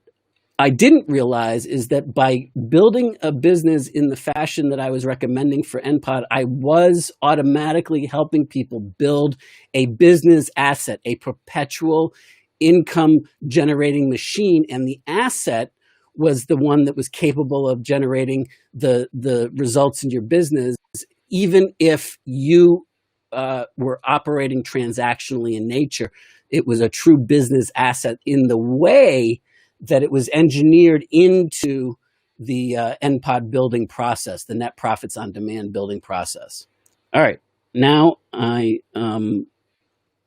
I didn't realize is that by building a business in the fashion that I was recommending for NPod, I was automatically helping people build a business asset, a perpetual income generating machine. And the asset was the one that was capable of generating the results in your business, even if you were operating transactionally in nature. It was a true business asset in the way that it was engineered into the NPod building process, the net profits on demand building process. All right, now I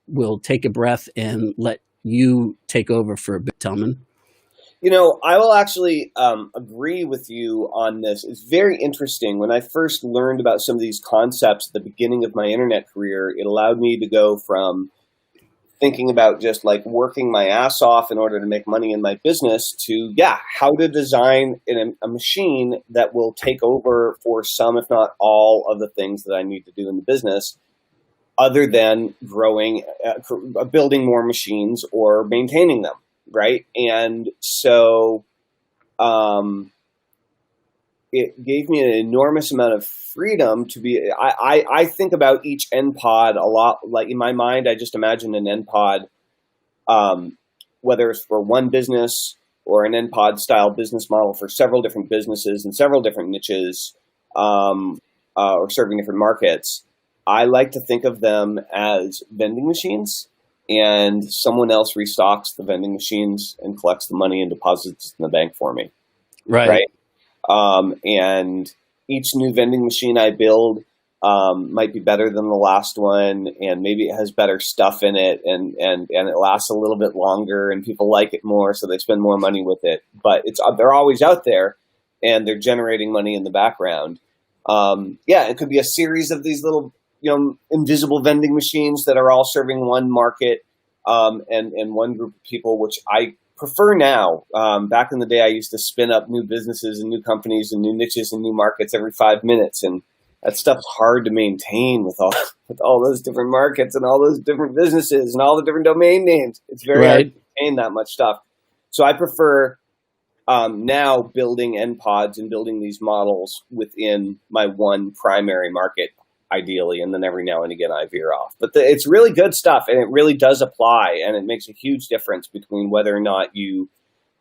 will take a breath and let you take over for a bit, Telman. I will actually agree with you on this. It's very interesting. When I first learned about some of these concepts at the beginning of my internet career, it allowed me to go from thinking about just like working my ass off in order to make money in my business to, how to design a machine that will take over for some, if not all, of the things that I need to do in the business, other than building more machines or maintaining them, right? And so it gave me an enormous amount of freedom to be, I think about each NPod a lot. Like in my mind, I just imagine an NPod, whether it's for one business or an NPod style business model for several different businesses and several different niches, or serving different markets. I like to think of them as vending machines, and someone else restocks the vending machines and collects the money and deposits it in the bank for me. Right. And each new vending machine I build might be better than the last one, and maybe it has better stuff in it, and it lasts a little bit longer, and people like it more, so they spend more money with it. But they're always out there, and they're generating money in the background. It could be a series of these little, invisible vending machines that are all serving one market and one group of people, which I prefer now. Back in the day, I used to spin up new businesses and new companies and new niches and new markets every 5 minutes, and that stuff's hard to maintain with all those different markets and all those different businesses and all the different domain names. It's very hard to maintain that much stuff. So I prefer now building NPods and building these models within my one primary market, ideally, and then every now and again I veer off. But it's really good stuff, and it really does apply, and it makes a huge difference between whether or not you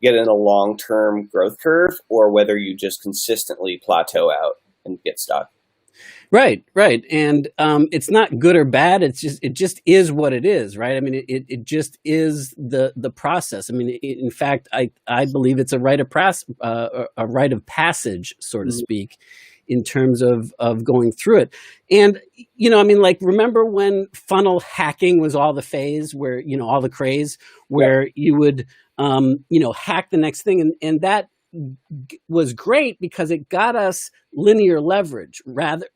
get in a long-term growth curve or whether you just consistently plateau out and get stuck. Right. And it's not good or bad. It just is what it is, right? I mean, it just is the process. I mean, in fact, I believe it's a rite of passage, so to speak, in terms of going through it. And, remember when funnel hacking was all the phase, where, all the craze, where you would, hack the next thing. And that was great because it got us linear leverage, rapid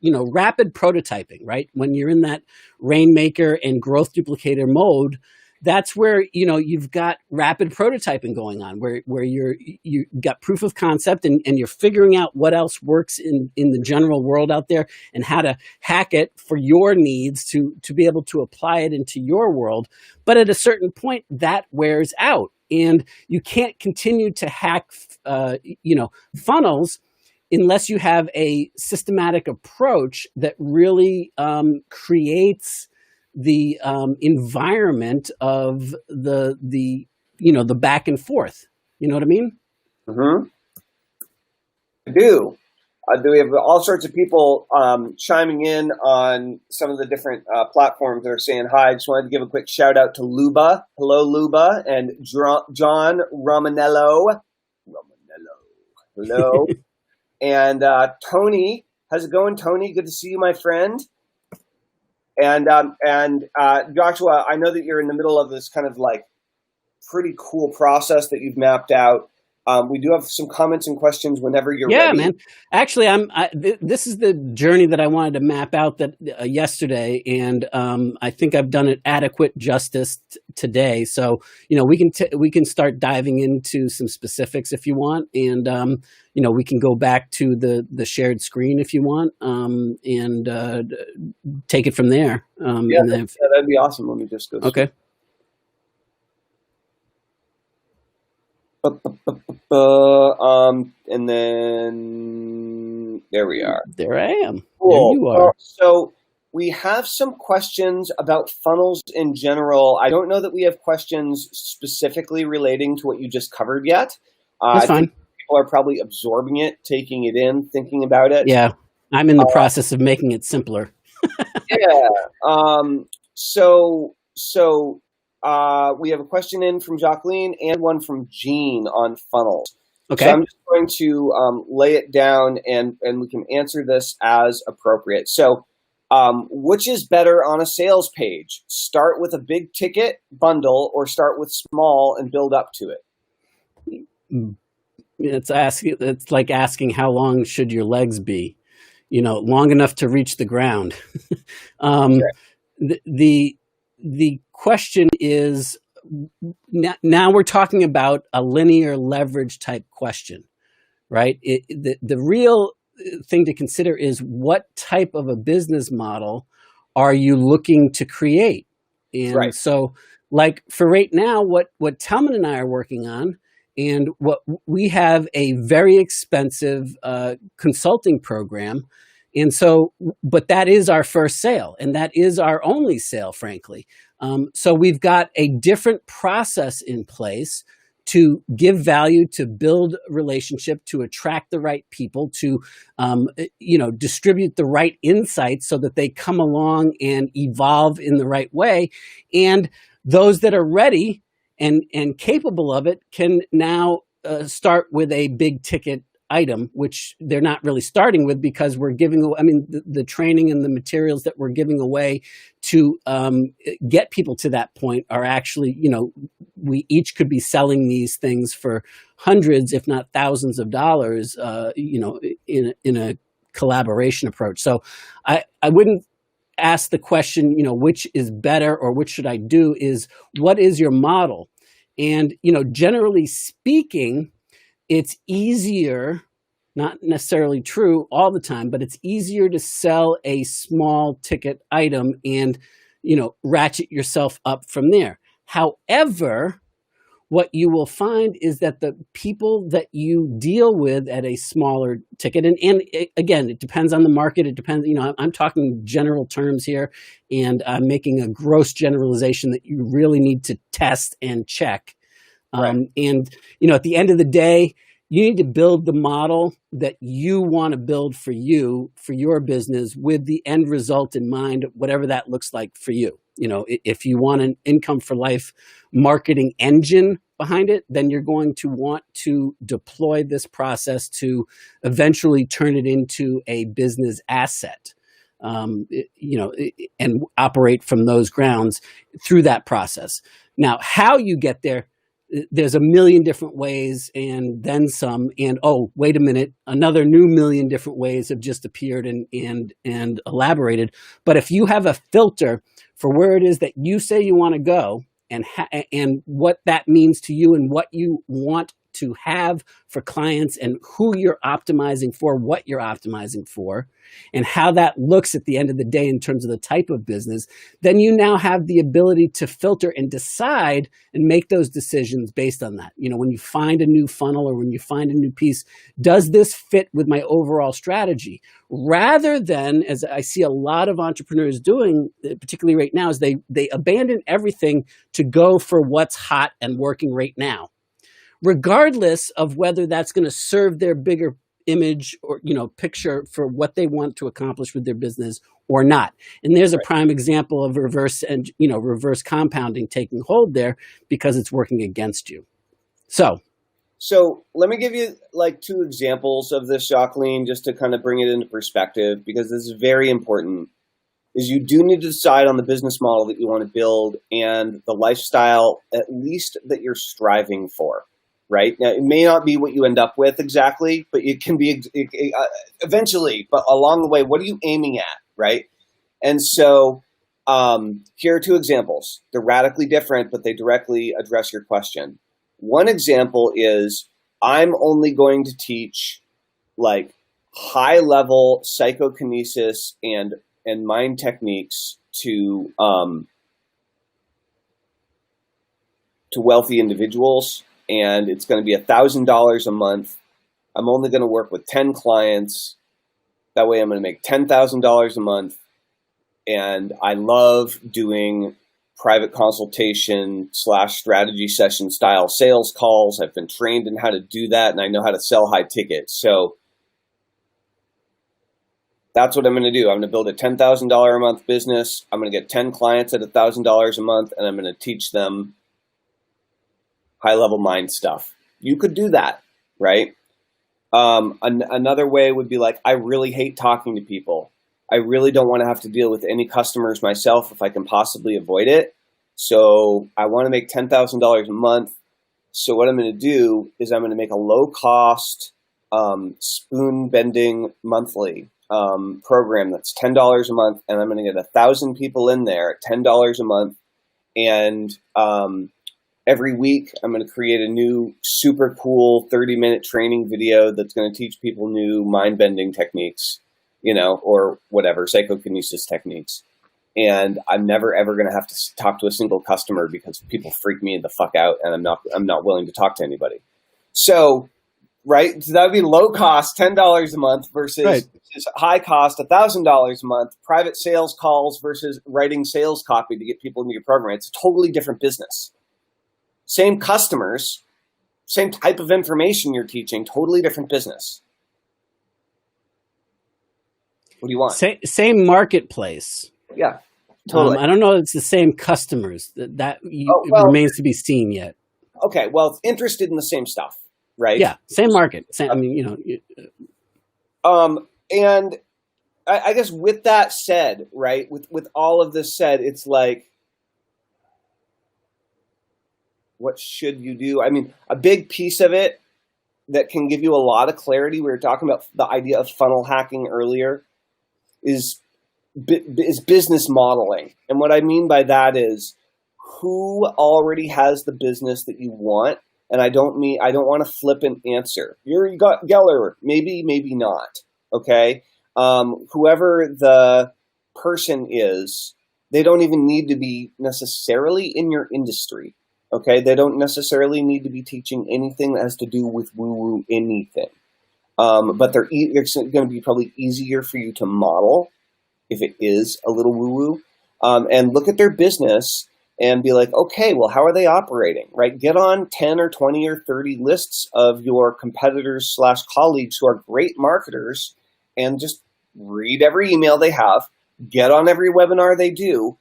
prototyping, right? When you're in that rainmaker and growth duplicator mode, that's where, you know, you've got rapid prototyping going on, where you got proof of concept, and you're figuring out what else works in the general world out there, and how to hack it for your needs to be able to apply it into your world. But at a certain point, that wears out, and you can't continue to hack, funnels unless you have a systematic approach that really creates the environment of the back and forth. You know what I mean? Mm-hmm. I do. We have all sorts of people chiming in on some of the different platforms that are saying hi. I just wanted to give a quick shout out to Luba. Hello, Luba. And John Romanello. Hello. And Tony. How's it going, Tony? Good to see you, my friend. And Joshua, I know that you're in the middle of this kind of like pretty cool process that you've mapped out. We do have some comments and questions whenever you're ready. Yeah, man. Actually, this is the journey that I wanted to map out yesterday, and I think I've done it adequate justice today. So, you know, we can start diving into some specifics if you want, and you know, we can go back to the shared screen if you want, and take it from there. Yeah, that'd be awesome. Let me just go. Okay. And then there we are. There I am. Cool. There you are. So we have some questions about funnels in general. I don't know that we have questions specifically relating to what you just covered yet. That's fine. Think people are probably absorbing it, taking it in, thinking about it. Yeah, I'm in the process of making it simpler. Yeah. So we have a question in from Jacqueline and one from Jean on funnels. Okay. So I'm just going to lay it down, and we can answer this as appropriate. So which is better on a sales page? Start with a big ticket bundle or start with small and build up to it? It's like asking how long should your legs be? You know, long enough to reach the ground. Sure. The question is, now we're talking about a linear leverage type question, right? The real thing to consider is what type of a business model are you looking to create? And right. So like for right now, what Telman and I are working on, and what we have a very expensive consulting program. And so, but that is our first sale, and that is our only sale, frankly. So we've got a different process in place to give value, to build relationship, to attract the right people, to distribute the right insights so that they come along and evolve in the right way. And those that are ready and capable of it can now start with a big ticket item, which they're not really starting with, because we're giving away, the training and the materials that we're giving away to get people to that point are actually, we each could be selling these things for hundreds, if not thousands of dollars, in a collaboration approach. So I wouldn't ask the question, which is better or which should I do, is what is your model? And, generally speaking, it's easier, not necessarily true all the time, but it's easier to sell a small ticket item and, ratchet yourself up from there. However, what you will find is that the people that you deal with at a smaller ticket, and again, it depends on the market. It depends, I'm talking general terms here, and I'm making a gross generalization that you really need to test and check. Right. And, at the end of the day, you need to build the model that you want to build for you, for your business, with the end result in mind, whatever that looks like for you. If you want an income for life marketing engine behind it, then you're going to want to deploy this process to eventually turn it into a business asset, and operate from those grounds through that process. Now, how you get there, there's a million different ways and then some, and oh, wait a minute, another new million different ways have just appeared and elaborated. But if you have a filter for where it is that you say you want to go, and what that means to you and what you want to have for clients and who you're optimizing for, what you're optimizing for, and how that looks at the end of the day in terms of the type of business, then you now have the ability to filter and decide and make those decisions based on that. You know, when you find a new funnel or when you find a new piece, does this fit with my overall strategy? Rather than, as I see a lot of entrepreneurs doing, particularly right now, is they abandon everything to go for what's hot and working right now, regardless of whether that's going to serve their bigger image or, you know, picture for what they want to accomplish with their business or not. And there's a prime example of reverse compounding taking hold there because it's working against you. So let me give you like 2 examples of this, Jacqueline, just to kind of bring it into perspective, because this is very important. Is you do need to decide on the business model that you want to build and the lifestyle, at least that you're striving for. Right now, it may not be what you end up with exactly, but it can be eventually. But along the way, what are you aiming at, right? And so, here are 2 examples. They're radically different, but they directly address your question. One example is I'm only going to teach like high-level psychokinesis and mind techniques to wealthy individuals. And it's going to be $1,000 a month. I'm only going to work with 10 clients. That way I'm going to make $10,000 a month. And I love doing private consultation / strategy session style sales calls. I've been trained in how to do that, and I know how to sell high tickets. So that's what I'm going to do. I'm going to build a $10,000 a month business. I'm going to get 10 clients at $1,000 a month, and I'm going to teach them high-level mind stuff. You could do that, right? Another way would be like, I really hate talking to people. I really don't want to have to deal with any customers myself if I can possibly avoid it. So I want to make $10,000 a month. So what I'm going to do is I'm going to make a low-cost spoon bending monthly program that's $10 a month, and I'm going to get 1,000 people in there at $10 a month, and every week, I'm going to create a new super cool 30-minute training video that's going to teach people new mind-bending techniques, you know, or whatever, psychokinesis techniques. And I'm never, ever going to have to talk to a single customer because people freak me the fuck out, and I'm not willing to talk to anybody. So, right, so that would be low cost, $10 a month versus high cost, $1,000 a month, private sales calls versus writing sales copy to get people into your program. It's a totally different business. Same customers, same type of information you're teaching, totally different business. What do you want? Same marketplace. Yeah, totally. I don't know if it's the same customers. That remains to be seen yet. Okay, well, it's interested in the same stuff, right? Yeah, same market. I mean, you know. And I guess with that said, right, with all of this said, it's like, what should you do? I mean, a big piece of it that can give you a lot of clarity, we were talking about the idea of funnel hacking earlier, is business modeling. And what I mean by that is who already has the business that you want. And I don't want to flip an answer. You got Geller, maybe, maybe not. Okay. Whoever the person is, they don't even need to be necessarily in your industry. Okay, they don't necessarily need to be teaching anything that has to do with woo-woo anything. But it's going to be probably easier for you to model if it is a little woo-woo. And look at their business and be like, okay, well, how are they operating, right? Get on 10 or 20 or 30 lists of your competitors / colleagues who are great marketers and just read every email they have, get on every webinar they do,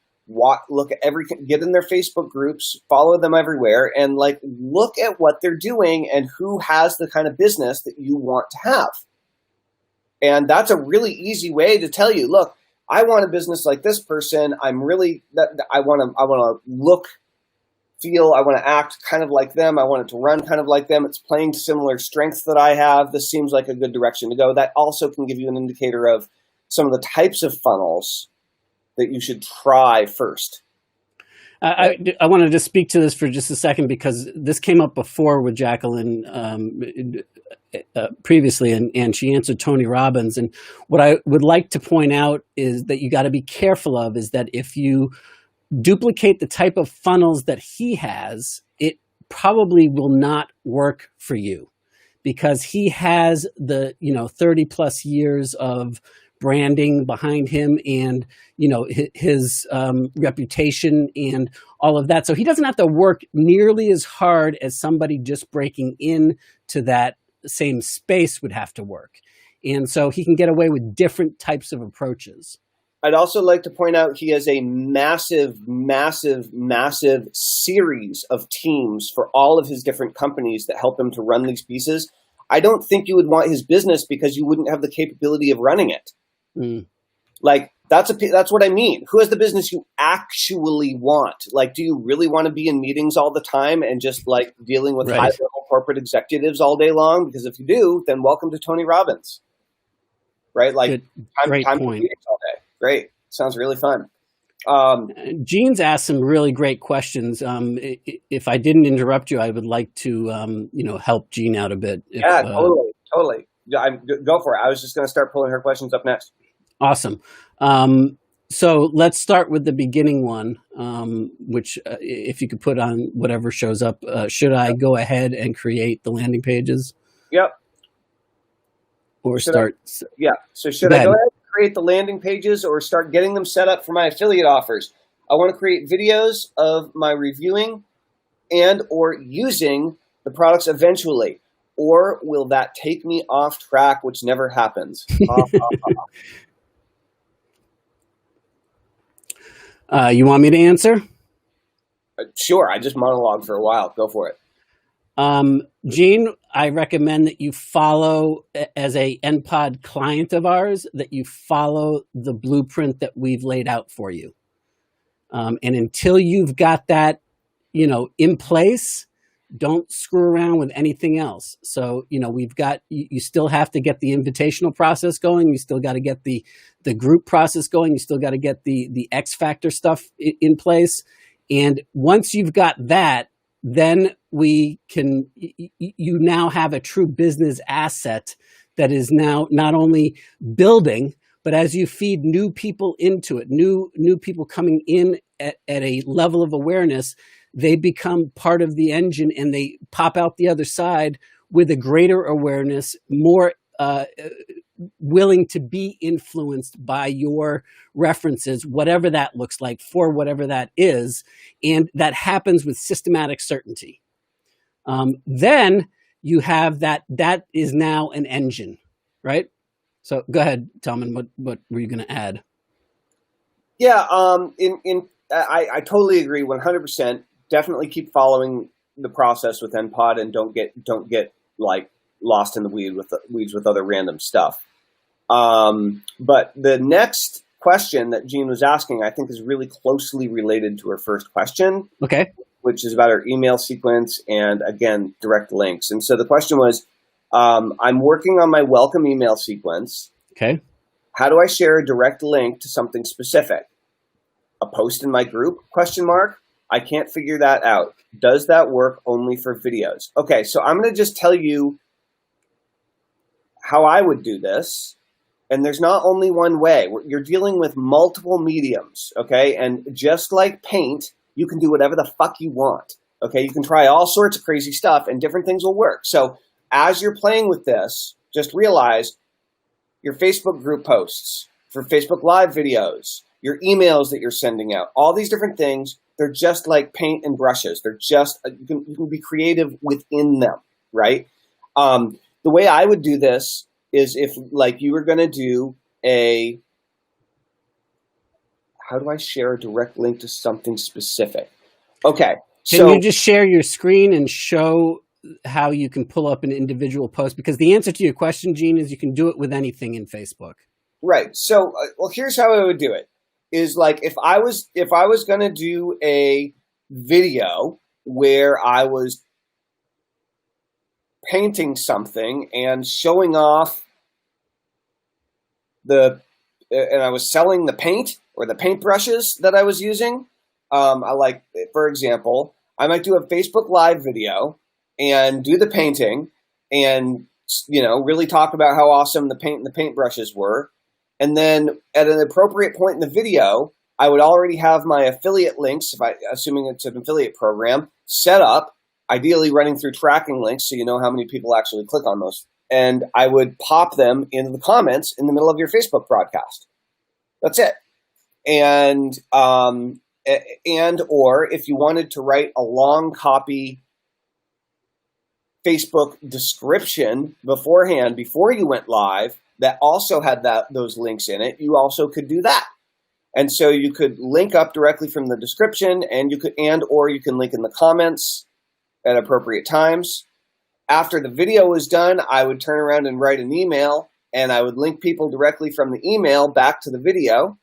get in their Facebook groups, follow them everywhere, and like look at what they're doing and who has the kind of business that you want to have. And that's a really easy way to tell you, look, I want a business like this person. I want to look, feel, I want to act kind of like them. I want it to run kind of like them. It's playing to similar strengths that I have. This seems like a good direction to go. That also can give you an indicator of some of the types of funnels that you should try first. I wanted to speak to this for just a second because this came up before with Jacqueline previously, and she answered Tony Robbins. And what I would like to point out is that you got to be careful of is that if you duplicate the type of funnels that he has, it probably will not work for you because he has the 30 plus years of branding behind him and his reputation and all of that, so he doesn't have to work nearly as hard as somebody just breaking in to that same space would have to work, and so he can get away with different types of approaches. I'd also like to point out he has a massive series of teams for all of his different companies that help him to run these pieces. I don't think you would want his business because you wouldn't have the capability of running it. Like that's what I mean. Who has the business you actually want? Like, do you really want to be in meetings all the time and just like dealing with Right. high-level corporate executives all day long? Because if you do, then welcome to Tony Robbins. Right? Like, Great time point. meetings all day. Great. Sounds really fun. Gene's asked some really great questions. If I didn't interrupt you, I would like to help Gene out a bit. Yeah, totally. Go for it. I was just going to start pulling her questions up next. Awesome. So let's start with the beginning one, which if you could put on whatever shows up, should I go ahead and create the landing pages? Yep. Or Should start? So should I go ahead and create the landing pages or start getting them set up for my affiliate offers? I want to create videos of my reviewing and or using the products eventually. Or will that take me off track, which never happens? You want me to answer? Sure. I just monologued for a while. Go for it. Gene, I recommend that you follow, as a NPod client of ours, that you follow the blueprint that we've laid out for you. And until you've got that, in place, don't screw around with anything else. So, we've got, you still have to get the invitational process going. You still got to get the group process going. You still got to get the X Factor stuff in place. And once you've got that, then we can, you now have a true business asset that is now not only building, but as you feed new people into it, new people coming in at a level of awareness, they become part of the engine and they pop out the other side with a greater awareness, more willing to be influenced by your references, whatever that looks like, for whatever that is. And that happens with systematic certainty. Then you have that is now an engine, right? So go ahead, Telman, what were you going to add? Yeah, I totally agree 100%. Definitely keep following the process with NPod and don't get like lost in the weeds with other random stuff. But the next question that Gene was asking, I think, is really closely related to her first question. Okay. Which is about our email sequence and, again, direct links. And so the question was, I'm working on my welcome email sequence. Okay. How do I share a direct link to something specific? A post in my group? ? I can't figure that out. Does that work only for videos? Okay, so I'm going to just tell you how I would do this. And there's not only one way. You're dealing with multiple mediums, okay? And just like Paint, you can do whatever the fuck you want, okay? You can try all sorts of crazy stuff and different things will work. So as you're playing with this, just realize your Facebook group posts, for Facebook Live videos, your emails that you're sending out, all these different things, they're just like paint and brushes. They're just, you can be creative within them, right? The way I would do this is if like you were going to do how do I share a direct link to something specific? Okay. Can you just share your screen and show how you can pull up an individual post? Because the answer to your question, Gene, is you can do it with anything in Facebook. Right. So, well, here's how I would do it. Is like if I was going to do a video where I was painting something and showing off and I was selling the paint or the paint brushes that I was using, I like, for example, I might do a Facebook Live video and do the painting and, really talk about how awesome the paint and the paintbrushes were. And then at an appropriate point in the video, I would already have my affiliate links, assuming it's an affiliate program, set up, ideally running through tracking links so you know how many people actually click on those. And I would pop them into the comments in the middle of your Facebook broadcast. That's it. And or if you wanted to write a long copy Facebook description beforehand, before you went live, that also had those links in it, you also could do that. And so you could link up directly from the description, and you can link in the comments at appropriate times. After the video was done, I would turn around and write an email, and I would link people directly from the email back to the video.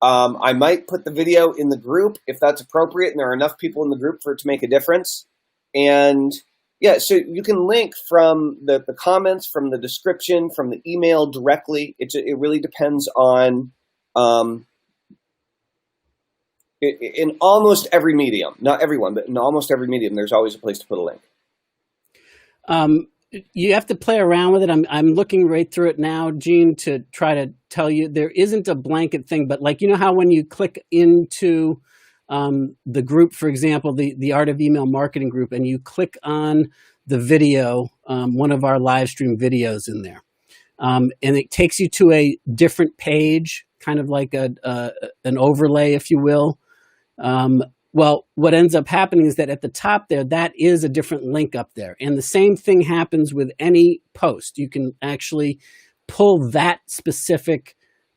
I might put the video in the group if that's appropriate, and there are enough people in the group for it to make a difference. And yeah, so you can link from the comments, from the description, from the email directly. It really depends on, in almost every medium, not everyone, but in almost every medium, there's always a place to put a link. You have to play around with it. I'm looking right through it now, Gene, to try to tell you there isn't a blanket thing, but like, how when you click into the group, for example, the Art of Email Marketing group, and you click on the video, one of our live stream videos in there, and it takes you to a different page, kind of like an overlay, if you will. Well, what ends up happening is that at the top there, that is a different link up there. And the same thing happens with any post. You can actually pull that specific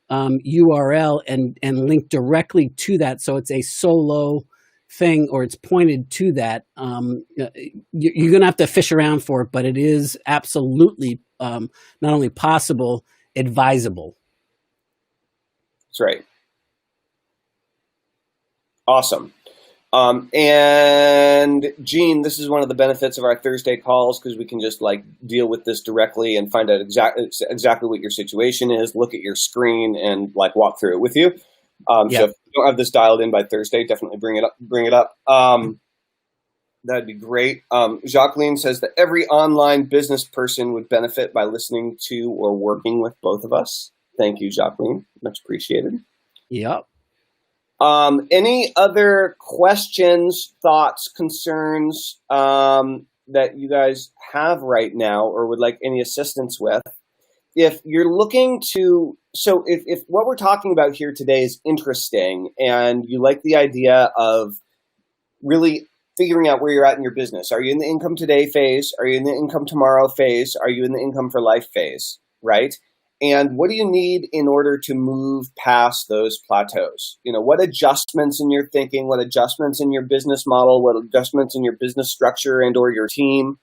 URL and link directly to that. So it's a solo thing, or it's pointed to that. You're going to have to fish around for it, but it is absolutely not only possible, advisable. That's right. Awesome. And Gene, this is one of the benefits of our Thursday calls, because we can just deal with this directly and find out exactly what your situation is, look at your screen, and walk through it with you. Yep. So if you don't have this dialed in by Thursday, definitely bring it up. That'd be great. Jacqueline says that every online business person would benefit by listening to or working with both of us. Thank you, Jacqueline. Much appreciated. Yep. Any other questions, thoughts, concerns that you guys have right now, or would like any assistance with? If you're looking to, so if what we're talking about here today is interesting and you like the idea of really figuring out where you're at in your business, are you in the income today phase? Are you in the income tomorrow phase? Are you in the income for life phase, right? And what do you need in order to move past those plateaus? What adjustments in your thinking, what adjustments in your business model, what adjustments in your business structure and or your team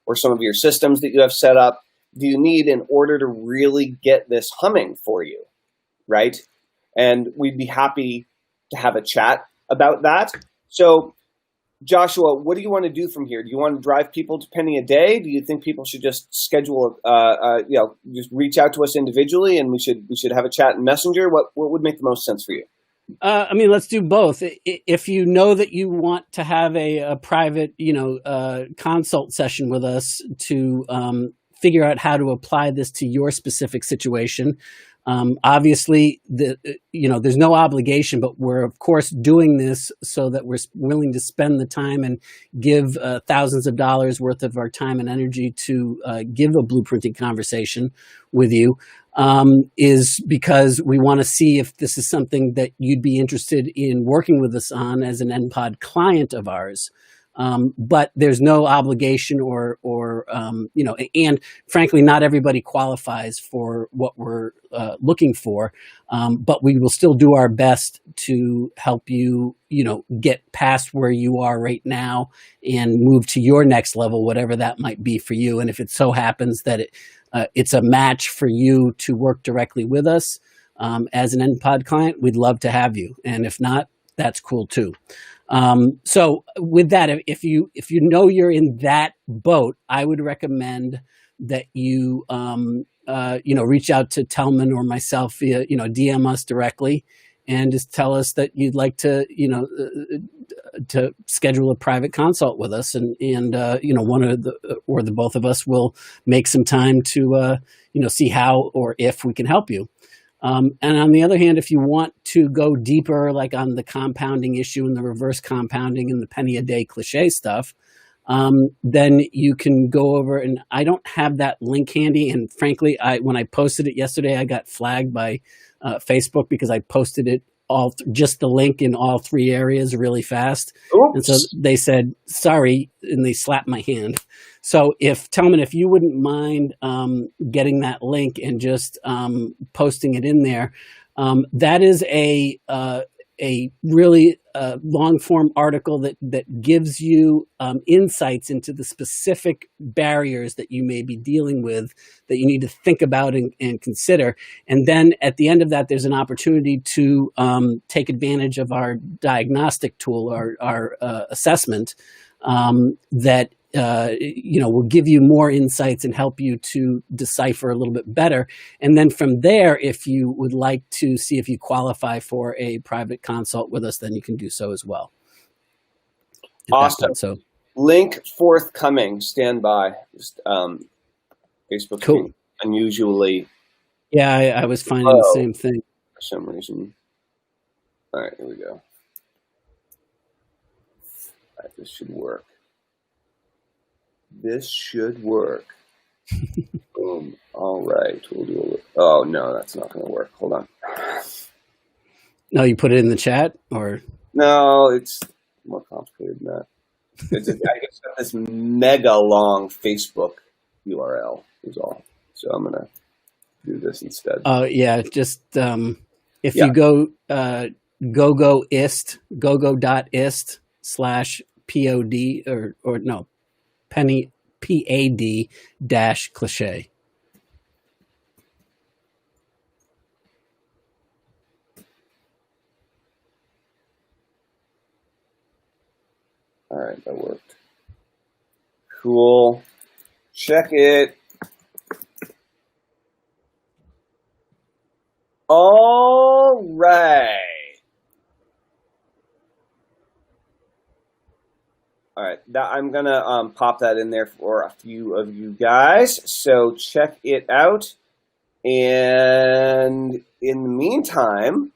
or some of your systems that you have set up do you need in order to really get this humming for you, right? And we'd be happy to have a chat about that. So Joshua, what do you want to do from here? Do you want to drive people to penny a day? Do you think people should just schedule, just reach out to us individually, and we should have a chat in Messenger? What would make the most sense for you? Let's do both. If you know that you want to have a private, consult session with us to figure out how to apply this to your specific situation. Obviously, there's no obligation, but we're of course doing this so that we're willing to spend the time and give thousands of dollars worth of our time and energy to give a blueprinting conversation with you, is because we want to see if this is something that you'd be interested in working with us on as an NPOD client of ours. But there's no obligation or and frankly, not everybody qualifies for what we're looking for. But we will still do our best to help you, get past where you are right now and move to your next level, whatever that might be for you. And if it so happens that it's a match for you to work directly with us as an NPOD client, we'd love to have you. And if not, that's cool too. So with that, if you know you're in that boat, I would recommend that you reach out to Telman or myself via DM us directly, and just tell us that you'd like to, to schedule a private consult with us, and one of the or the both of us will make some time to see how or if we can help you. And on the other hand, if you want to go deeper, like on the compounding issue and the reverse compounding and the penny a day cliche stuff, then you can go over, and I don't have that link handy. And frankly, when I posted it yesterday, I got flagged by Facebook because I posted it just the link in all three areas really fast. Oops. And so they said, sorry, and they slapped my hand. So Telman, if you wouldn't mind getting that link and just posting it in there, that is a really long form article that gives you insights into the specific barriers that you may be dealing with that you need to think about and consider. And then at the end of that, there's an opportunity to take advantage of our diagnostic tool, our assessment that will give you more insights and help you to decipher a little bit better. And then from there, if you would like to see if you qualify for a private consult with us, then you can do so as well. Awesome. So link forthcoming. Stand by. Just, Facebook cool. Unusually. Yeah, I was finding the same thing for some reason. All right, here we go. All right, this should work. This should work. Boom. All right. We'll do a little. Oh, no, that's not going to work. Hold on. No, you put it in the chat, or? No, it's more complicated than that. I just got this mega long Facebook URL is all. So I'm going to do this instead. Oh, yeah. Just if you go gogo.ist /POD or no. Penny PAD - cliche. All right, that worked. Cool. Check it. All right. All right, I'm gonna pop that in there for a few of you guys. So check it out. And in the meantime,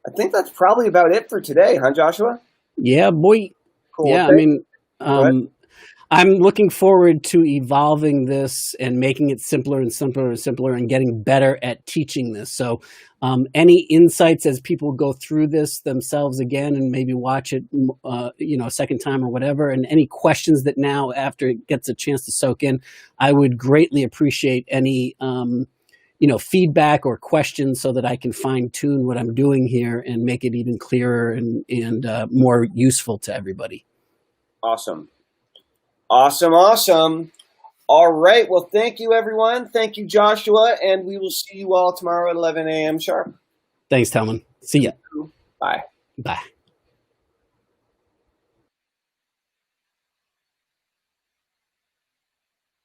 I think that's probably about it for today, huh, Joshua? Yeah, boy. Cool. Yeah, I mean, I'm looking forward to evolving this and making it simpler and simpler and simpler and getting better at teaching this. So any insights as people go through this themselves again and maybe watch it, a second time or whatever, and any questions that now after it gets a chance to soak in, I would greatly appreciate any, feedback or questions so that I can fine tune what I'm doing here and make it even clearer and more useful to everybody. Awesome. Awesome. All right. Well, thank you, everyone. Thank you, Joshua. And we will see you all tomorrow at 11 a.m. sharp. Thanks, Telman. See ya. Bye. Bye.